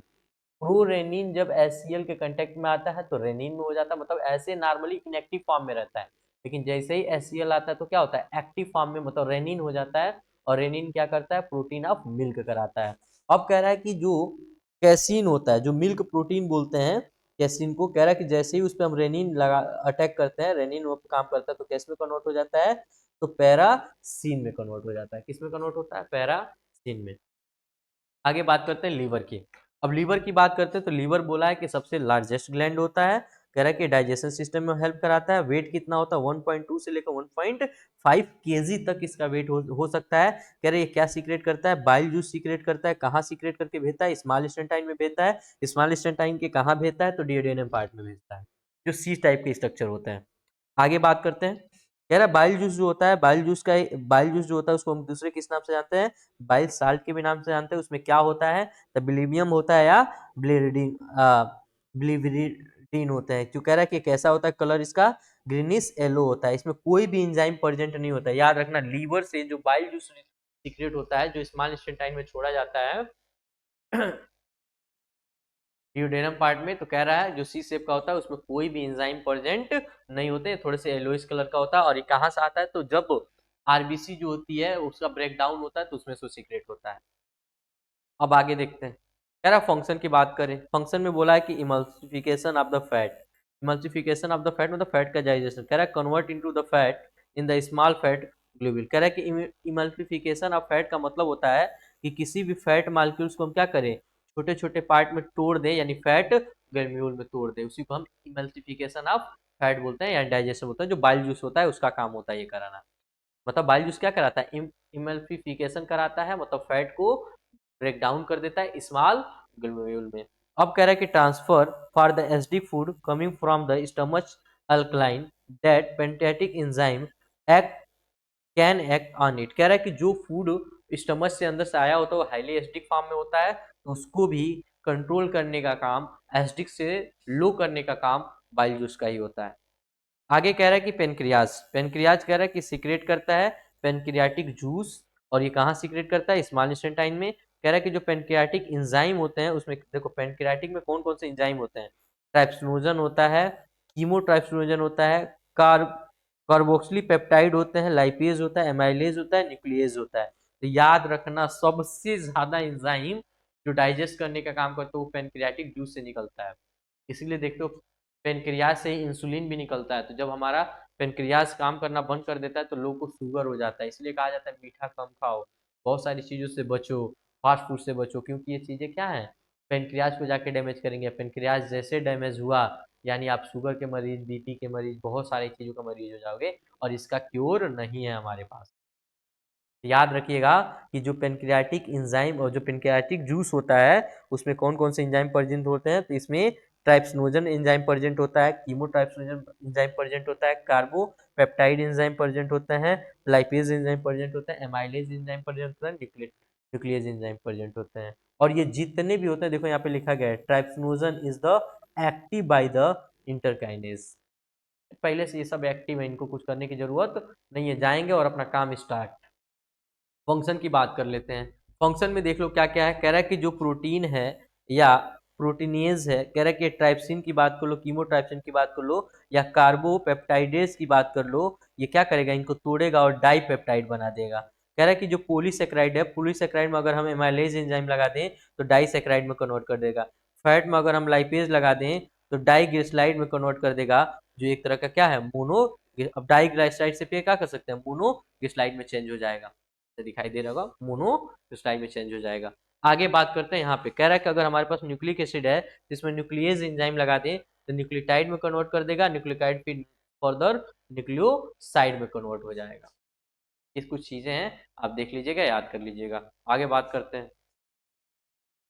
प्रोरेनिन जब एचसीएल के कांटेक्ट में आता है तो रेनिन में हो जाता है, मतलब ऐसे नॉर्मली इनएक्टिव फॉर्म में रहता है, लेकिन जैसे ही एचसीएल आता है तो क्या होता है? एक्टिव फॉर्म में, मतलब रेनिन हो जाता है। और रेनिन क्या करता है? प्रोटीन ऑफ मिल्क कराता है। अब कह रहा है कि जो कैसीन होता है, जो मिल्क प्रोटीन बोलते हैं कैसीन को, कह रहा है कि जैसे ही उस पर हम रेनिन लगा अटैक करते हैं, रेनिन वो काम करता है, तो कैस में कन्वर्ट हो जाता है? तो पैरासीन में कन्वर्ट हो जाता है। किस में कन्वर्ट होता है? पैरासीन में। आगे बात करते हैं लीवर की। अब लीवर की बात करते हैं तो लीवर बोला है कि सबसे लार्जेस्ट ग्लैंड होता है। कह रहा है कि डाइजेशन सिस्टम में हेल्प कराता है। वेट कितना होता है? 1.2 से लेकर 1.5 केजी तक इसका वेट हो सकता है। कह रहे ये क्या सीक्रेट करता है? बाइल जूस सीक्रेट करता है। कहाँ सीक्रेट करके भेजता है? स्मॉल इंटेस्टाइन में भेजता है। स्मॉल इंटेस्टाइन के कहाँ भेजता है? तो डियोडेनम पार्ट में भेजता है, जो सी टाइप के स्ट्रक्चर होते हैं। आगे बात करते हैं। कह रहा है बाइल जूस जो होता है, बाइल जूस जो होता है उसको हम दूसरे किस नाम से जानते हैं? बाइल साल्ट के भी नाम से जानते हैं। उसमें क्या होता है? तो बिलीबियम होता है या ब्लिरिडीन, ब्लिविरिडीन होता है। क्यों? कह रहा है कि कैसा होता है कलर इसका? ग्रीनिश येलो होता है। इसमें कोई भी एंजाइम प्रेजेंट नहीं होता है। याद रखना, लीवर से जो बाइल जूस सीक्रेट होता है, जो स्मॉल इंटेस्टाइन में छोड़ा जाता है ड्यूडेनम पार्ट में, तो कह रहा है जो सी शेप का होता है उसमें कोई भी एंजाइम प्रेजेंट नहीं होते, थोड़े से येलोइश कलर का होता है। और ये कहाँ से आता है? तो जब आरबीसी जो होती है उसका ब्रेक डाउन होता है तो उसमें से सीक्रेट होता है। अब आगे देखते हैं। कह रहा फंक्शन की बात करें, फंक्शन में बोला है कि emulsification of the fat. Emulsification of the fat मतलब फैट का डाइजेशन। कह रहा है convert into the fat in the small fat globule. कह रहा है कि इमल्सिफिकेशन ऑफ फैट का मतलब होता है कि किसी भी फैट मॉलिक्यूल्स को हम क्या करें? छोटे छोटे पार्ट में तोड़ दें, यानी फैट ग्लोब्यूल में तोड़ दें, उसी को हम इमल्सिफिकेशन ऑफ फैट बोलते हैं, या डाइजेशन बोलते हैं। जो बाइल जूस होता है उसका काम होता है ये कराना। मतलब बाइल जूस क्या कराता है? इमल्सिफिकेशन कराता है, मतलब फैट को ब्रेक डाउन कर देता है स्मॉल ग्लोमेरुल में। अब कह रहा है कि transfer for the acidic food coming from the stomach alkaline that pancreatic enzyme act can act on it. कह रहा है कि जो फूड स्टमच से अंदर से आया होता है वो हाईली एसिडिक फॉर्म में होता है, तो उसको भी कंट्रोल करने का काम, एसिडिक से लो करने का काम बाइल जूस का ही होता है। आगे कह रहा है कि पेनक्रियाज, पेनक्रियाज कह रहा है कि सीक्रेट करता है पेनक्रियाटिक जूस। और ये कहाँ सीक्रेट करता है? स्मॉल इंटेस्टाइन में। कह रहा है कि जो पेनक्रियाटिक एंजाइम होते हैं उसमें देखो, पेनक्रियाटिक में कौन कौन से एंजाइम होते हैं? ट्राइप्सिनोजन होता है, कीमोट्राइप्सिनोजन होता है, कार्बोक्सिली पेप्टाइड होते हैं, लाइपेज होता है, एमाइलेज होता है, न्यूक्लियेज होता है। तो याद रखना, सबसे ज्यादा एंजाइम जो डाइजेस्ट करने का काम करता है वो पेनक्रियाटिक जूस से निकलता है। इसीलिए देखते हो पेनक्रियाज से ही इंसुलिन भी निकलता है। तो जब हमारा पेनक्रियाज काम करना बंद कर देता है तो लोगों को शुगर हो जाता है। इसलिए कहा जाता है मीठा कम खाओ, बहुत सारी चीज़ों से बचो, फास्ट फूड से बचो, क्योंकि ये चीज़ें क्या है? पेनक्रियाज को जाके डैमेज करेंगे। पेनक्रियाज जैसे डैमेज हुआ, यानी आप शुगर के मरीज, बीपी के मरीज, बहुत सारी चीज़ों का मरीज हो जाओगे, और इसका क्योर नहीं है हमारे पास। याद रखिएगा कि जो पेनक्रियाटिक एंजाइम और जो पेनक्रियाटिक जूस होता है उसमें कौन कौन से एंजाइम प्रेजेंट होते हैं? तो इसमें ट्राइप्सिनोजन एंजाइम प्रेजेंट होता है, कीमोट्राइप्सिनोजन एंजाइम प्रेजेंट होता है, कार्बोपेप्टाइड एंजाइम प्रेजेंट होता है, लाइपेज एंजाइम प्रेजेंट होता है, एमाइलेज एंजाइम प्रेजेंट होता है, न्यूक्लियस एंजाइम प्रेजेंट होते हैं। और ये जितने भी होते हैं, देखो यहाँ पे लिखा गया है trypsinogen is the active by the enterokinase. पहले से ये सब एक्टिव है, इनको कुछ करने की जरूरत नहीं है, जाएंगे और अपना काम स्टार्ट। फंक्शन की बात कर लेते हैं। फंक्शन में देख लो क्या क्या है। कह रहा है कि जो प्रोटीन है या प्रोटीनेज है, कह रहा है कि ट्राइप्सिन की बात कर लो, कीमोट्राइप्सिन की बात कर लो, या कार्बोपेप्टाइडेज की बात कर लो, ये क्या करेगा, इनको तोड़ेगा और डाइपेप्टाइड बना देगा। कह रहा है कि जो पॉलीसेकेराइड है, पॉलीसेकेराइड में अगर हम एमाइलेज एंजाइम लगा दें तो डाइसेकेराइड में कन्वर्ट कर देगा। फैट में अगर हम लाइपेज लगा दें तो डाइग्लिसराइड में कन्वर्ट कर देगा, जो एक तरह का क्या है, मोनो। अब डाइग्लिसराइड से फिर क्या कर सकते हैं, मोनोग्लिसराइड में चेंज हो जाएगा। दिखाई दे रहा होगा, मोनोग्लिसराइड में चेंज हो जाएगा। आगे बात करते हैं, यहाँ पे कह रहा है कि अगर हमारे पास न्यूक्लिक एसिड है तो इसमें न्यूक्लियेज एंजाइम लगा दें तो न्यूक्लियोटाइड में कन्वर्ट कर देगा, न्यूक्लियोटाइड फिर फर्दर न्यूक्लियोसाइड में कन्वर्ट हो जाएगा। ये कुछ चीजें हैं, आप देख लीजिएगा, याद कर लीजिएगा। आगे बात करते हैं,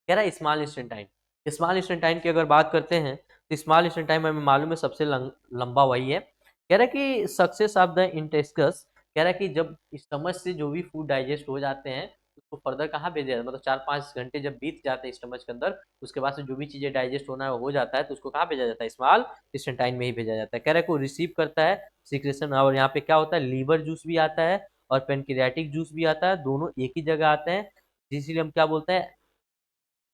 कह रहा है स्मॉल इंस्टेंटाइन। स्मॉल इंस्टेंटाइन की अगर बात करते हैं तो स्मॉल इंस्टेंटाइन हमें मालूम है सबसे लंबा वही है। कह रहा है कि सक्सेस ऑफ द इंटेस्कस, कह रहा है कि जब स्टमच से जो भी फूड डाइजेस्ट हो जाते हैं उसको फर्दर कहाँ भेजा जाता है, मतलब 4-5 घंटे जब बीत जाते हैं स्टमच के अंदर, उसके बाद से जो भी चीजें डाइजेस्ट होना है हो जाता है, तो उसको कहाँ भेजा जाता है, स्मॉल इंस्टेंटाइन में ही भेजा जाता है। कह रहा है को रिसीव करता है सिक्रेशन, और यहाँ पे क्या होता है, लीवर जूस भी आता है और पेनक्रियाटिक जूस भी आता है, दोनों एक ही जगह आते हैं, जिसलिए हम क्या बोलते हैं,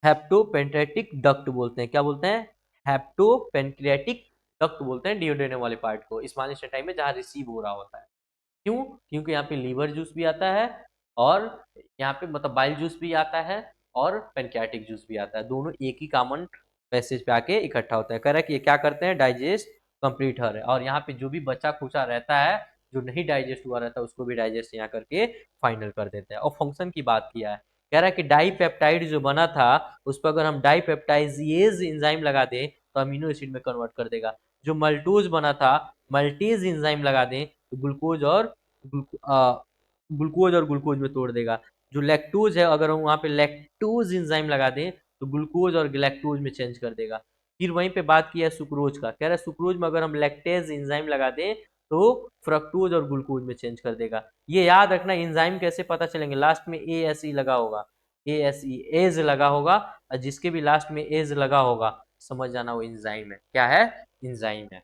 हेप्टोपेंक्रियाटिक डक्ट बोलते हैं। क्या बोलते हैं, हेप्टोपेंक्रियाटिक डक्ट बोलते हैं डिओडेनम वाले पार्ट को, स्मॉल इंटेस्टाइन में जहाँ रिसीव हो रहा होता है। क्यों, क्योंकि यहाँ पे लीवर जूस भी आता है और यहाँ पे मतलब बाइल जूस भी आता है और पेनक्रियाटिक जूस भी आता है, दोनों एक ही कॉमन पैसेज पे आके इकट्ठा होता है। कह रहा है कि ये क्या करते हैं, डाइजेस्ट कंप्लीट हो रहा है, और यहाँ पे जो भी बचा खुचा रहता है, जो नहीं डाइजेस्ट हुआ रहता है, उसको भी डाइजेस्ट यहाँ करके फाइनल कर देते हैं। और फंक्शन की बात किया है, कह रहा है कि डाइपेप्टाइड जो बना था उस पर अगर हम डाइपेप्टाइजेज एंजाइम लगा दें तो अमीनो एसिड में कन्वर्ट कर देगा। जो मल्टोज बना था, मल्टीज एंजाइम लगा दें तो ग्लूकोज और ग्लूकोज में तोड़ देगा। जो लैक्टोज है, अगर हम वहाँ पे लैक्टोज एंजाइम लगा दें तो ग्लूकोज और गैलेक्टोज में चेंज कर देगा। फिर वहीं पे बात किया है सुक्रोज का, कह रहा है सुक्रोज में अगर हम लैक्टेज एंजाइम लगा दें तो फ्रक्टोज और ग्लूकोज में चेंज कर देगा। ये याद रखना, एंजाइम कैसे पता चलेंगे, लास्ट में ए एस ई लगा होगा, ए एस ई एज लगा होगा, और जिसके भी लास्ट में एज लगा होगा समझ जाना वो एंजाइम है। क्या है, एंजाइम है।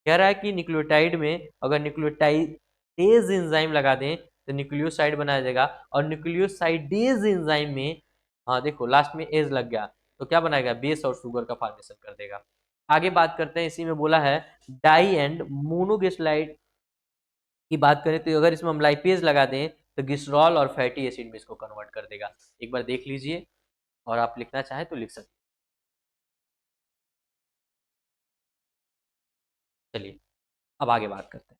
कह रहा है कि न्यूक्लियोटाइड में अगर न्यूक्लियोटाइडेज एंजाइम लगा दें तो न्यूक्लियोसाइड बनाया जाएगा, और न्यूक्लियोसाइडेज एंजाइम में, हाँ देखो लास्ट में एज लग गया तो क्या बनाएगा, बेस और शुगर का फॉर्मेशन कर देगा। आगे बात करते हैं, इसी में बोला है डाई एंड मोनोग्लिसराइड की बात करें तो अगर इसमें हम लाइपेज लगा दें तो ग्लिसरॉल और फैटी एसिड में इसको कन्वर्ट कर देगा। एक बार देख लीजिए, और आप लिखना चाहें तो लिख सकते हैं। चलिए अब आगे बात करते हैं,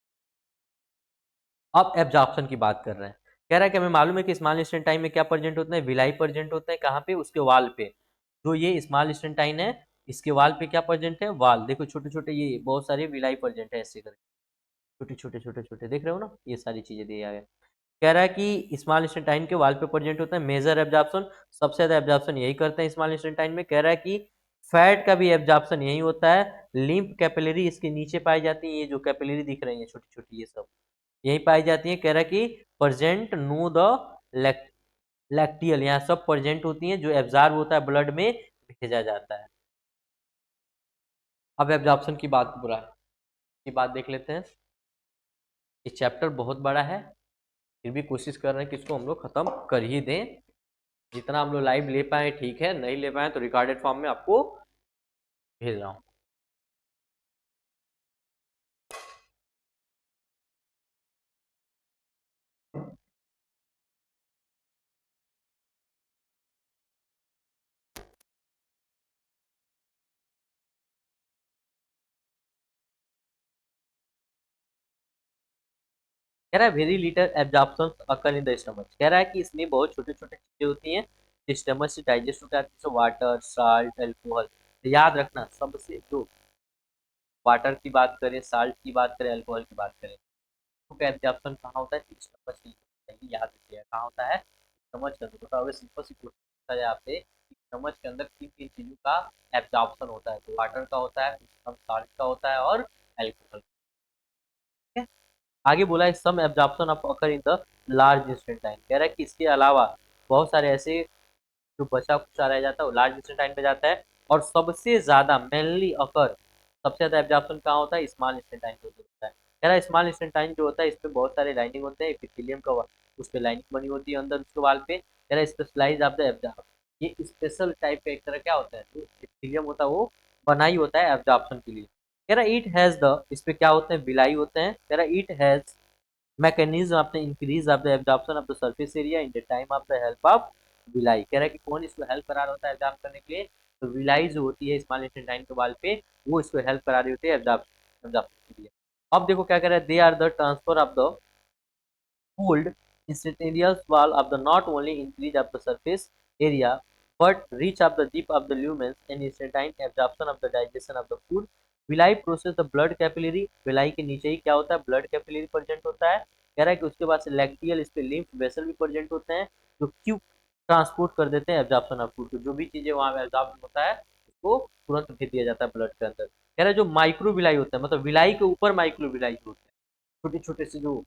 अब एब्जॉर्प्शन की बात कर रहे हैं। कह रहा है कि हमें मालूम है कि स्मॉल इंस्टेंटाइन में क्या प्रेजेंट होता है, विलाई प्रेजेंट होता है, कहाँ पे, उसके वाल पे। जो ये स्मॉल इंस्टेंटाइन है इसके वाल पे क्या प्रेजेंट है, वाल देखो छोटे छोटे, ये बहुत सारे विलाई प्रेजेंट है ऐसे करके, छोटे छोटे छोटे छोटे देख रहे हो ना, ये सारी चीजें दिया है। कह रहा है कि स्मॉल इंस्टेंटाइन के वाल पे प्रेजेंट होता है मेजर एब्जॉर्प्शन, सबसे ज्यादा एब्जॉर्प्शन यही करते हैं स्मॉल इंस्टेंटाइन में। कह रहा है कि फैट का भी एब्जॉर्प्शन यही होता है, लिम्फ कैपिलरी इसके नीचे पाई जाती है, ये जो कैपिलरी दिख रही है छोटी छोटी, ये सब यही पाई जाती है। कह रहा है कि प्रेजेंट नो द लैक्टियल, यहाँ सब प्रेजेंट होती हैं, जो एब्जॉर्ब होता है ब्लड में भेजा जाता है। अब एब्जॉर्प्शन की बात बुरा है की बात देख लेते हैं। ये चैप्टर बहुत बड़ा है, फिर भी कोशिश कर रहे हैं कि इसको हम लोग खत्म कर ही दें। जितना हम लोग लाइव ले पाए ठीक है, नहीं ले पाए तो रिकॉर्डेड फॉर्म में आपको भेज रहा हूँ। कह रहा है very little absorption occur in the stomach, कह रहा है कि इसमें बहुत छोटे छोटे चीजें होती हैं जो स्टमच से डाइजेस्ट होकर आती है, जैसे वाटर, साल्ट, अल्कोहल। तो याद रखना सबसे, जो वाटर की बात करें, साल्ट की बात करें, अल्कोहल की बात करें, तो का एब्जॉर्प्शन कहाँ होता है, स्टमच के अंदर। याद रखिएगा कहाँ होता है, स्टमच के अंदर। तो अगर सिंपल सी क्वेश्चन पूछा जाए आपसे, स्टमच के अंदर किन किन चीजों का एब्जॉर्प्शन होता है, तो वाटर का होता है, साल्ट का होता है और अल्कोहल। ठीक है, आगे बोला है some absorption of occur in the large intestine, कह रहा है कि इसके अलावा बहुत सारे ऐसे जो बचा कुचा रह जाता है वो लार्ज इंस्टेंटाइन पे जाता है, और सबसे ज्यादा मेनली अकर, सबसे ज्यादा एब्जॉर्प्शन कहाँ होता है, स्मॉल इंस्टेंटाइन पे होता है। कह रहा है स्मॉल इंस्टेंटाइन जो होता है इस पे बहुत सारे लाइनिंग होते हैं, एपिथेलियम का उस पे लाइनिंग बनी होती है अंदर उसके वाल पे, कह रहा है स्पेशलाइज ऑफ द एब्जॉर्ब, ये स्पेशल टाइप का एक तरह क्या होता है, जो एपिथेलियम होता है वो बना ही होता है एब्जॉर्प्शन के लिए। कह रहा है इट हैज द, इस पे क्या होते हैं, विलाई होते हैं। कह रहा है it has mechanism of the increase of the absorption of the surface area in the time of the help of villi. कह रहा है कि कौन इसको हेल्प करा रहा होता है एब्जॉर्ब करने के लिए, तो विलाई जो होती है स्मॉल इंटेस्टाइन के वाल पे, वो इसको हेल्प करा रही होती है एब्जॉर्प्शन के लिए। अब देखो क्या कह रहा है, they are the transfer of the cooled instantaneous wall of the not only increase of the surface area but reach of the deep of the lumens and instantine absorption of the digestion of the food। Villi process the blood capillary, villi के नीचे ही क्या होता है, blood capillary present होता है। कह रहा है कि उसके बाद से लैक्टियल, इस पे लिम्फ वेसल भी प्रेजेंट होते हैं, जो क्यों ट्रांसपोर्ट कर देते हैं एब्जॉर्प्शन ऑफ फूड, तो जो भी चीजें वहां एब्जॉर्ब होता है उसको तुरंत भेज दिया जाता है ब्लड के अंदर। कह रहा है जो माइक्रो विलाई होता है, मतलब विलाई के ऊपर माइक्रो विलाई होते हैं, छोटे छोटे से जो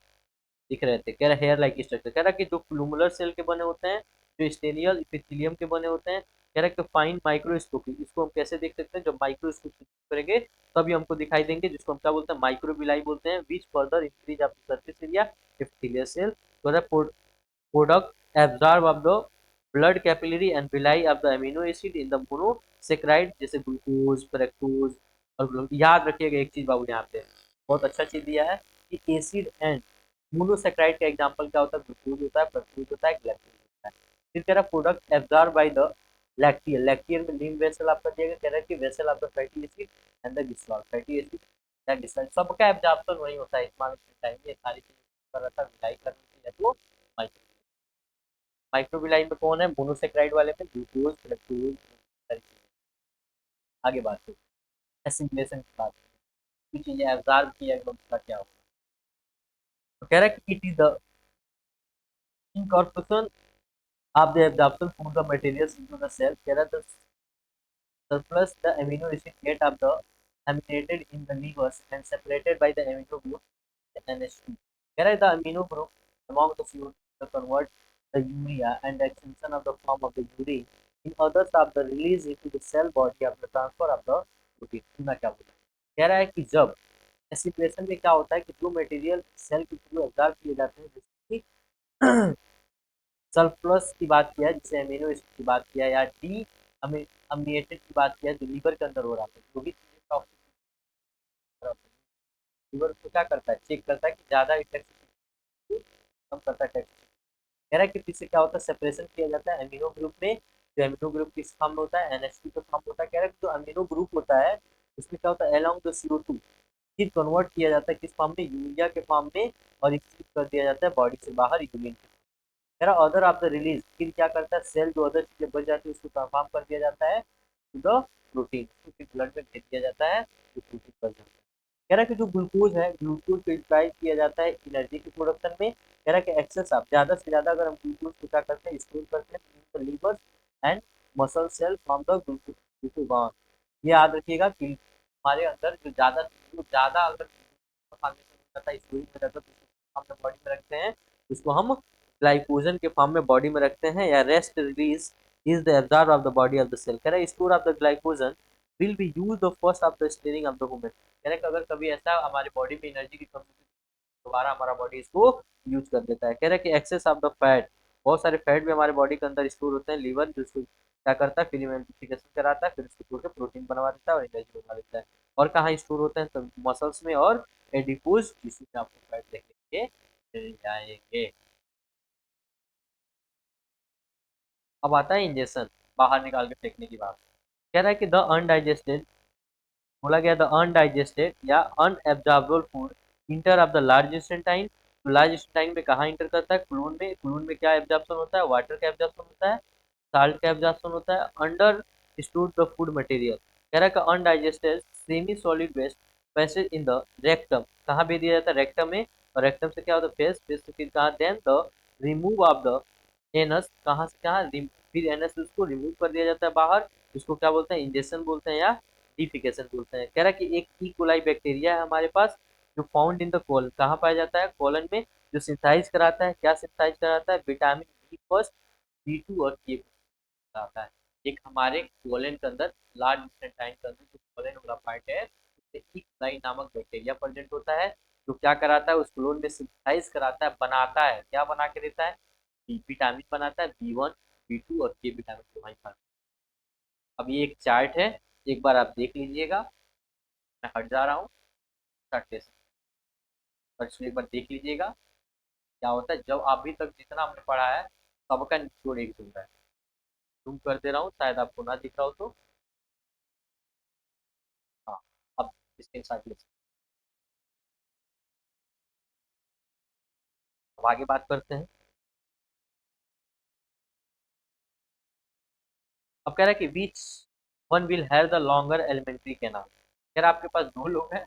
दिख रहे थे। कह रहा हेयर लाइक स्ट्रक्चर, कह रहा कि जो प्लूमुलर सेल के बने होते हैं, जो स्टेनियल इपिथेलियम के बने होते हैं। कह रहा कि फाइन माइक्रोस्कोपी, इसको हम कैसे देख सकते हैं, जब माइक्रोस्कोप करेंगे तभी हमको दिखाई देंगे, जिसको हम क्या बोलते हैं, माइक्रोविलाई बोलते हैं। Which further increase of surface area epithelial cell. Product absorb of the blood capillary and villi of the amino acid in the monosaccharide, जैसे ग्लूकोज, फ्रक्टोज और याद रखिएगा एक चीज बाबू यहाँ पे बहुत अच्छा चीज दिया है कि एसिड एंड मोनोसेक्राइड का एग्जांपल क्या होता है, ग्लूकोज होता है, फ्रक्टोज होता है, ग्लाइकोज होता है। फिर कह रहा product absorb by the lacteal, lacteal में लिम्फ वेसल आपका दिया गया। कह रहा है कि vessel of the fatty acid and the glycerol, fatty acid या ग्लिसरॉल, सबका एब्जॉर्प्शन वही होता है स्मॉल टाइम में, सारी चीजें कर रहा था विलाई करनी है तो माइक्रो, माइक्रोविलाई में कौन है, मोनोसेक्राइड वाले में ग्लूकोज, फ्रक्टोज, सारी चीजें। आगे बात करें एसिमिलेशन की बात, कुछ चीजें एब्जॉर्ब किया गया उसका क्या होगा, तो कह रहा है कि it is the incorporation of the absorption from the materials into the cell। कह रहा the surplus the amino acid get of the aminate in the livers and separated by the amino group NH2। कह रहा है the amino group among the CO2 to convert the urea and the extension of the form of the urine in others of the release into the cell body of the transfer of the protein। सुना क्या बोला, कह रहा है कि जब एसिपिरेशन में क्या होता है कि जो मटेरियल सेल के थ्रू एब्जॉर्ब किए जाते हैं, जैसे कि सरप्लस की बात किया है, जिसे अमीनो एसिड की बात किया है, या डी अमीनेटेड की बात किया है, जो लीवर के अंदर हो रहा है, जो भी चीजें लीवर को क्या करता है, चेक करता है कि ज्यादा इफेक्ट कम करता है। कह रहा है कि इससे क्या होता है, सेपरेशन किया जाता है अमीनो ग्रुप में, जो अमीनो ग्रुप किस फॉर्म में होता है, NH2 का फॉर्म होता है। कह रहा है कि जो अमीनो ग्रुप होता है उसमें क्या होता है, अलोंग द CO2 फिर कन्वर्ट किया जाता है किस फॉर्म में, यूरिया के फॉर्म में, और एक्सक्रीट कर दिया जाता है बॉडी से बाहर यूरिन। कह रहा अदर ऑफ द रिलीज, फिर क्या करता है, सेल जो अदर चीजें बच जाती है उसको ट्रांसफॉर्म कर दिया जाता है टू द प्रोटीन, फिर ब्लड में भेज दिया जाता है, जो प्रोटीन बन जाता है। कह रहा है कि जो ग्लूकोज है, ग्लूकोज को यूटिलाइज किया जाता है एनर्जी के प्रोडक्शन में। कह रहा है कि एक्सेस ऑफ ज्यादा से ज्यादा अगर हम ग्लूकोज को क्या करते हैं, स्टोर करते हैं liver and muscle cell from the glucose. ये याद रखिएगा कि हमारे अंदर जो ज्यादा अगर स्टोरेज में रहता है तो हम बॉडी में रखते हैं, उसको हम ग्लाइकोजन के फॉर्म में बॉडी में रखते हैं, या rest release is the absorb of the body of the cell. कह रहा है store of the glycogen will be use the first of the steering of the human. कह रहा है अगर कभी ऐसा हमारे बॉडी में एनर्जी की कमी, दोबारा हमारा बॉडी इसको यूज कर देता है। कह रहा है कि एक्सेस ऑफ द फैट, बहुत सारे फैट भी हमारे बॉडी के अंदर स्टोर होते हैं, लीवर जो उसको क्या करता है, फिल्मेंटिफिकेशन कराता है, फिर उसको तोड़ के प्रोटीन बनवा देता है और एनर्जी बनवा देता है। और कहाँ स्टोर होते हैं, तो मसल्स में और एडिपोज टिश्यू में आपको फैट देखने के मिल जाएंगे। अब आता है इंजेक्शन, बाहर निकाल के फेंकने की बात। कह रहा है कि द अनडाइजेस्टेड, बोला गया द अनडाइजेस्टेड या unabsorbable food enter of the large intestine. तो लार्ज इंस्टेंटाइन में कहाँ इंटर करता है, क्लून में। क्लून में क्या एब्जॉर्प्शन होता है, वाटर का एब्जॉर्प्शन होता है, साल्ट का एब्जॉर्प्शन होता है, under store the food material. कह रहा है कि undigested semi solid waste passage in the rectum, कहाँ भेज दिया जाता है, रेक्टम में। और रेक्टम से क्या होता है, फेस, फेस से फिर कहाँ, then the remove of the anus, कहाँ से कहाँ, फिर एनस से उसको रिमूव कर दिया जाता है बाहर, इसको क्या बोलते हैं, इंजेक्शन बोलते हैं या डिफिकेशन बोलते हैं। कह रहा है कि एक ई कोलाई बैक्टीरिया है हमारे पास, जो फाउंड इन द कोलन, कहाँ पाया जाता है, कोलन में, जो सिंथाइज कराता है, क्या सिंथाइज कराता है, विटामिन बी फर्स्ट, बी2 और के आता है। एक हमारे कोलन के अंदर, लार्ज इंटेस्टाइन के अंदर जो कोलन वाला पार्ट है, उससे ई कोलाई नामक बैक्टीरिया प्रेजेंट होता है, जो क्या कराता है, उस कोलन में सिंथाइज कराता है, बनाता है, क्या बना के देता है, बी विटामिन बनाता है B1 B2 और के विटामिन तुम्हारी खाते हैं। अब ये एक चार्ट है, एक बार आप देख लीजिएगा। मैं हट जा रहा हूँ चार्ट से, पर इसको एक बार देख लीजिएगा। क्या होता है जब अभी तक जितना हमने पढ़ा है सबका निचोड़ एक जून है। जूम कर दे रहा हूँ, शायद आपको ना दिख रहा हो तो। हाँ, अब इसके साथ अब आगे बात करते हैं। अब कह रहा है कि which one will have the longer alimentary canal. कह रहा है आपके पास दो लोग हैं,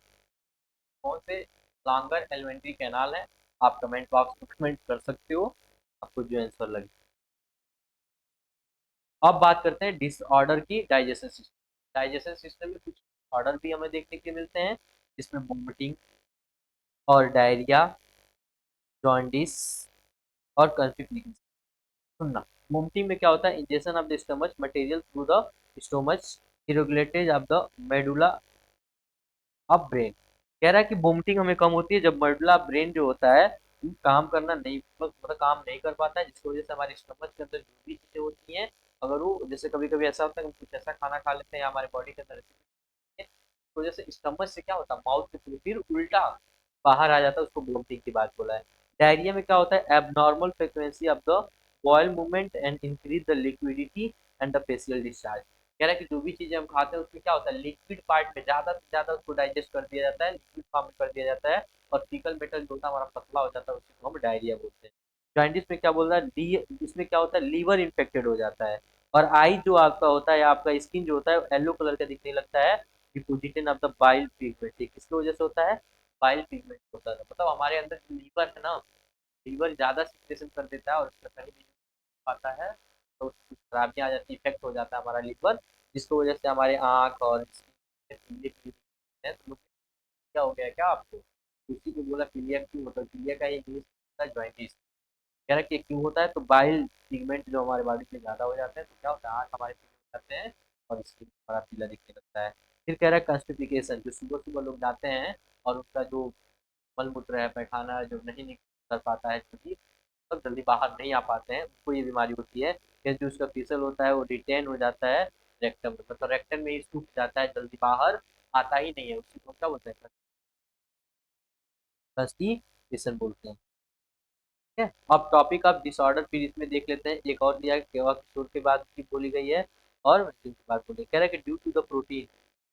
कौन से लॉन्गर एलिमेंट्री कैनाल है। आप कमेंट बॉक्स में कमेंट कर सकते हो, आपको जो आंसर लगे। अब बात करते हैं डिसऑर्डर की डाइजेशन सिस्टम। डाइजेशन सिस्टम में कुछ ऑर्डर भी हमें देखने के मिलते हैं, जिसमें वोमिटिंग और डायरिया, जॉन्डिस और कॉन्स्टिपेशन। सुनना, वोमिटिंग में क्या होता है, injection of the stomach material through the stomach, regulated of the medulla of brain. कह रहा है कि वोमिटिंग हमें कम होती है जब मेडुला ब्रेन जो होता है वो काम करना नहीं, मतलब काम नहीं कर पाता है, जिसकी वजह से हमारे स्टमच के अंदर जो भी चीजें होती हैं, अगर वो जैसे कभी कभी ऐसा होता है कि हम कुछ ऐसा खाना खा लेते हैं या हमारे बॉडी के अंदर ऐसी तो जैसे स्टमच से क्या होता है, माउथ के थ्रू फिर उल्टा बाहर आ जाता है, उसको वोमिटिंग की बात बोला है। डायरिया में क्या होता है, abnormal frequency of the bowel movement and increase the liquidity and the facial discharge. कह रहा है कि जो भी चीजें हम खाते हैं उसमें क्या होता है, लिक्विड पार्ट में ज्यादा से ज्यादा उसको डाइजेस्ट कर दिया जाता है, लिक्विड फॉर्म में कर दिया जाता है, और फीकल मेटल जो होता है हमारा पतला हो जाता है, उसको हम डायरिया बोलते हैं। जॉइंटिस में क्या बोल रहा है, इसमें क्या होता है, लीवर इन्फेक्टेड हो जाता है। और आई जो आपका होता है या आपका स्किन जो होता है येलो कलर का दिखने लगता है, deposition of the bile pigment. किसकी वजह से होता है, बाइल पिगमेंट होता है, मतलब हमारे अंदर जो लीवर है ना, लीवर ज़्यादा सिक्रेशन कर देता है और उसमें कहीं भी पाता है, तो उसकी खराबियाँ आ जाती है, इफेक्ट हो जाता है हमारा लीवर, जिसकी वजह से हमारे आँख और पीले पीले हैं। तो क्या हो गया क्या आपको, उसी को बोला पीलिया क्यों होता है, पीलिया का एक यूज होता है जॉइंटिस। कह रहा है कि क्यों होता है, तो बाइल पिगमेंट जो हमारे बॉडी में ज़्यादा हो जाते हैं, तो क्या होता है आँख हमारे पीले हो जाते हैं और स्किन हमारा पीला दिखने लगता है। फिर कह रहा है कॉन्स्टिपेशन, जो सुबह सुबह लोग जाते हैं और उनका जो मल मूत्र है, पैखाना है, जो नहीं कर पाता है, क्योंकि सब जल्दी बाहर नहीं आ पाते हैं, उनको ये बीमारी होती है कि जो उसका फिसल होता है वो रिटेन हो जाता है रेक्टम में, मतलब रेक्टम में ही सूख जाता है, जल्दी बाहर आता ही नहीं है, उसी को क्या बोलते हैं, कॉन्स्टिपेशन बोलते हैं। ठीक है, अब टॉपिक ऑफ डिसऑर्डर फिर इसमें देख लेते हैं। एक और दिया केवा किशोर के बाद की बोली गई है और मृत्यु की बात बोली, कह रहा है कि ड्यू टू द प्रोटीन,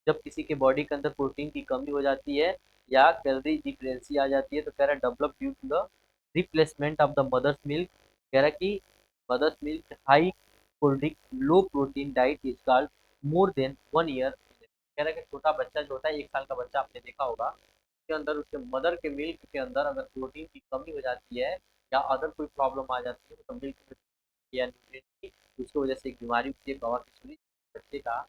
जब किसी के बॉडी के अंदर प्रोटीन की कमी हो जाती है या कैलोरी डिफिशिएंसी आ जाती है, तो कह रहा है develop due to the replacement of the mother's milk. कह रहा है कि mother's milk high caloric low protein diet is called more than 1 year. कह रहा है कि छोटा बच्चा जो होता है, 1 साल का बच्चा आपने देखा होगा, उसके अंदर उसके मदर के मिल्क के अंदर अगर प्रोटीन की कमी हो जाती है या अदर कोई प्रॉब्लम आ जाती है, तो मिल्क में या न्यूट्रिएंट की, तो उसकी वजह से एक बीमारी होती है कवा किशोरी। बच्चे का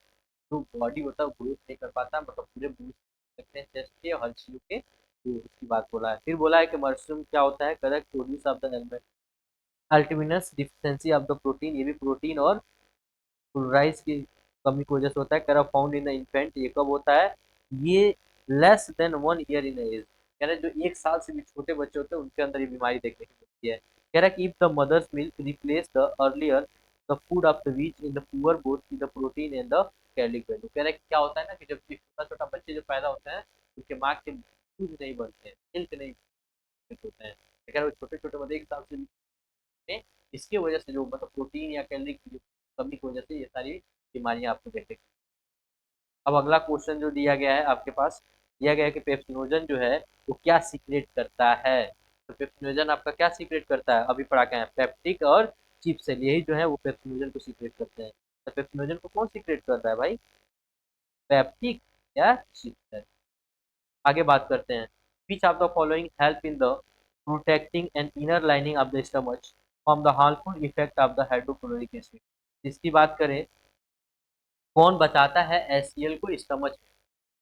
जो बॉडी होता है वो ग्रोथ नहीं कर पाता, मतलब पूरे बूस्ट सकते हैं चेस्ट के और हर चीज़ों के, तो उसकी बात बोला है। फिर बोला है कि मशरूम क्या होता है, correct produce of the element albuminous deficiency of the protein, ये भी प्रोटीन और राइस की कमी की वजह से होता है। कह रहा फाउंड इन द इन्फेंट, ये कब होता है, ये less than 1 year in age. कह रहा है जो 1 साल से भी छोटे बच्चे होते हैं उनके अंदर ये बीमारी देखने को मिलती है। कह रहा है कि if the mother's milk replace the earlier the food of the which in the poor both in the protein and the caloric value. कह रहा है कि क्या होता है ना कि जब छोटा छोटा बच्चे जो पैदा होते हैं उनके माँ के दूध नहीं बनते हैं, मिल्क नहीं होते हैं, कह रहा है छोटे छोटे मतलब 1 साल से में इसकी वजह से जो मतलब प्रोटीन या कैलोरी की जो कमी की वजह से ये सारी बीमारियां आपको देखने। अब अगला क्वेश्चन जो दिया गया है आपके पास, दिया गया है कि पेप्सिनोजन जो है वो क्या सीक्रेट करता है। तो पेप्सिनोजन आपका क्या सीक्रेट करता है, अभी पढ़ा के हैं, पेप्टिक और चिप सेल, यही जो है वो पेप्सिनोजन को सीक्रेट करते हैं। तो पेप्सिनोजन को कौन सीक्रेट कर रहा है भाई, पेप्टिक या चिप सेल। आगे बात करते हैं, which of the following help in the protecting an inner lining of the stomach from the harmful effect of the hydrochloric acid. इसकी बात करें, कौन बताता है एससीएल को स्टमच,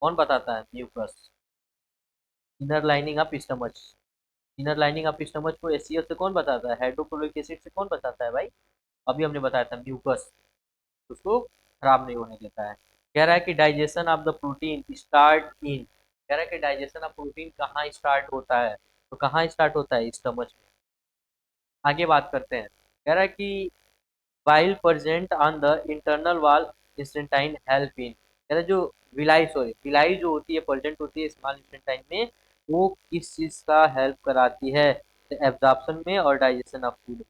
कौन बताता है, mucus, inner lining of stomach, inner lining of stomach को एससीएल से कौन बताता है, हाइड्रोक्लोरिक एसिड से कौन बताता है भाई, अभी हमने बताया था म्यूकस, उसको खराब नहीं होने देता है। कह रहा है कि digestion of the protein start in, कह रहा है कि डाइजेशन ऑफ प्रोटीन कहाँ स्टार्ट होता है, तो कहाँ स्टार्ट होता है, स्टमच में। आगे बात करते हैं, कह रहा है कि while present on the internal wall intestine help in, कह रहा है जो विलाई जो होती है प्रेजेंट होती है स्मॉल इंस्टेंटाइन में, वो किस चीज का हेल्प कराती है, एब्जॉर्प्शन में और डाइजेशन ऑफ फूड।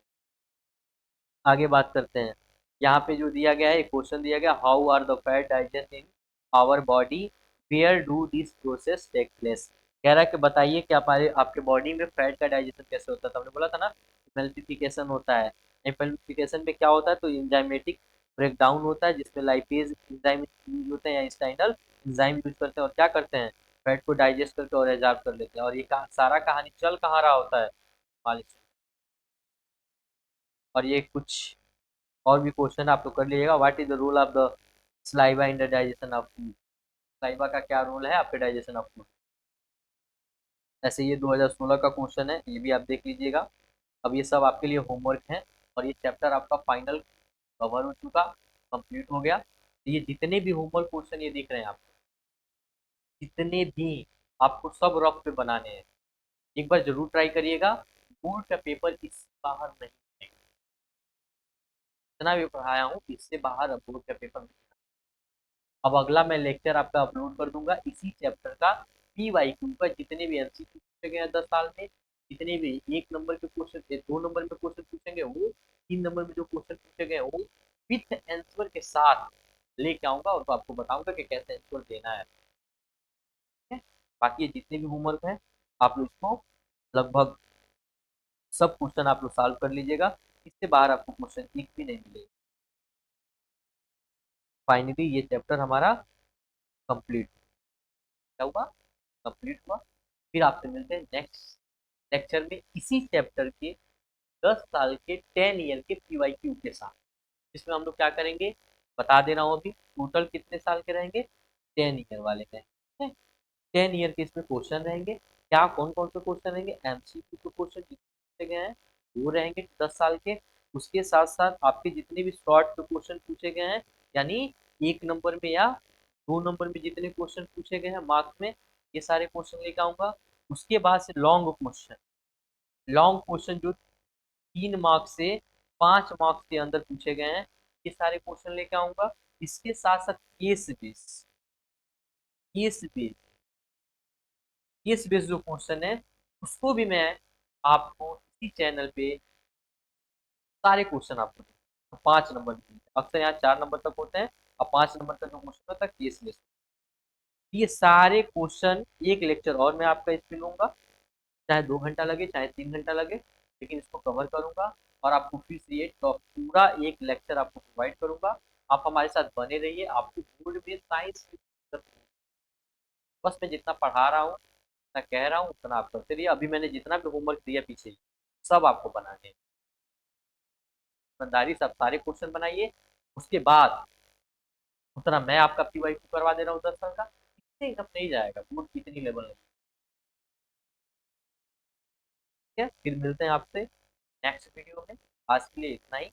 आगे बात करते हैं। यहाँ पे जो दिया गया है एक क्वेश्चन दिया गया, how are the fat digest in our body, where do this process take place. कह रहा है कि बताइए कि हमारे आपके बॉडी में फैट का डाइजेशन कैसे होता है। तो हमने बोला था ना एमल्सिफिकेशन होता है। एमल्सिफिकेशन में क्या होता है, तो एंजाइमेटिक ब्रेकडाउन होता है जिसमें लाइपेज एंजाइम यूज होते हैं या स्टाइनल एंजाइम यूज करते हैं और क्या करते हैं, फैट को डाइजेस्ट करके और एब्जॉर्ब कर लेते हैं। और ये सारा कहानी चल कहाँ रहा होता है, मालिश। और ये कुछ और भी क्वेश्चन आप लोग कर लीजिएगा। What is the role of the saliva in the digestion of food, saliva का क्या रोल है आपके डाइजेशन ऑफ फूड। ऐसे ये 2016 का क्वेश्चन है, ये भी आप देख लीजिएगा। अब ये सब आपके लिए होमवर्क है और ये चैप्टर आपका फाइनल कवर हो चुका, कंप्लीट हो गया। तो ये जितने भी होमवर्क क्वेश्चन ये दिख रहे हैं आपको, जितने भी आपको सब रफ पे बनाने हैं। एक बार जरूर ट्राई करिएगा, बोर्ड का पेपर इससे बाहर नहीं है। जितना भी पढ़ाया हूँ इससे बाहर अब बोर्ड का पेपर नहीं। अब अगला मैं लेक्चर आपका अपलोड कर दूंगा इसी चैप्टर का, पीवाईक्यू का जितने भी एमसीक्यू पूछे गए हैं 10 साल में, जितने भी 1 नंबर के क्वेश्चन, 2 नंबर में क्वेश्चन पूछेंगे वो, 3 नंबर में जो क्वेश्चन पूछे गए वो विथ आंसर के साथ लेके आऊंगा और तो आपको बताऊंगा कि कैसे आंसर देना है। ठीक है? बाकी ये जितने भी होमवर्क है आप लोग इसको लगभग सब क्वेश्चन आप लोग सॉल्व कर लीजिएगा, इससे बाहर आपको क्वेश्चन एक भी नहीं मिलेगा। फाइनली ये चैप्टर हमारा कंप्लीट क्या हुआ, कंप्लीट हुआ। फिर आपसे मिलते हैं नेक्स्ट लेक्चर में इसी चैप्टर के 10 साल के 10 ईयर के पीवाईक्यू के साथ, जिसमें हम लोग क्या करेंगे बता दे रहा हूँ अभी। टोटल कितने साल के रहेंगे, 10 ईयर वाले रहेंगे। 10 ईयर के इसमें क्वेश्चन रहेंगे, क्या कौन कौन से क्वेश्चन रहेंगे, एमसीक्यू के क्वेश्चन जितने गए हैं वो रहेंगे 10 साल के। उसके साथ साथ आपके जितने भी शॉर्ट के क्वेश्चन पूछे गए हैं, यानी 1 नंबर में या 2 नंबर में जितने क्वेश्चन पूछे गए हैं मार्क्स में, ये सारे क्वेश्चन लेकर आऊंगा। उसके बाद से लॉन्ग क्वेश्चन जो 3 मार्क्स से 5 मार्क्स के अंदर पूछे गए हैं, ये सारे क्वेश्चन लेके आऊंगा। इसके साथ साथ केस बेस केस बेस जो क्वेश्चन है उसको भी मैं आपको इसी चैनल पे सारे क्वेश्चन आपको तो 5 नंबर की, अक्सर यहाँ 4 नंबर तक होते हैं और 5 नंबर तक जो क्वेश्चन होता है केस बेस, ये सारे क्वेश्चन एक लेक्चर और मैं आपका इस पे लूंगा, चाहे 2 घंटा लगे चाहे 3 घंटा लगे, लेकिन इसको कवर करूंगा और आपको फिर से ये तो पूरा एक लेक्चर आपको प्रोवाइड करूंगा। आप हमारे साथ बने रहिए, आपको बोर्ड में साइंस बस मैं जितना पढ़ा रहा हूँ जितना कह रहा हूँ उतना आप करते रहिए। अभी मैंने जितना भी होमवर्क दिया पीछे सब आपको बनाने हैं, ईमानदारी से आप सारे क्वेश्चन बनाइए। उसके बाद उतना मैं आपका पीवाईक्यू करवा दे रहा हूँ 10 साल का, इससे एकदम नहीं जाएगा बोर्ड कितनी लेवल है। ठीक है, फिर मिलते हैं आपसे नेक्स्ट वीडियो में। आज के लिए इतना ही।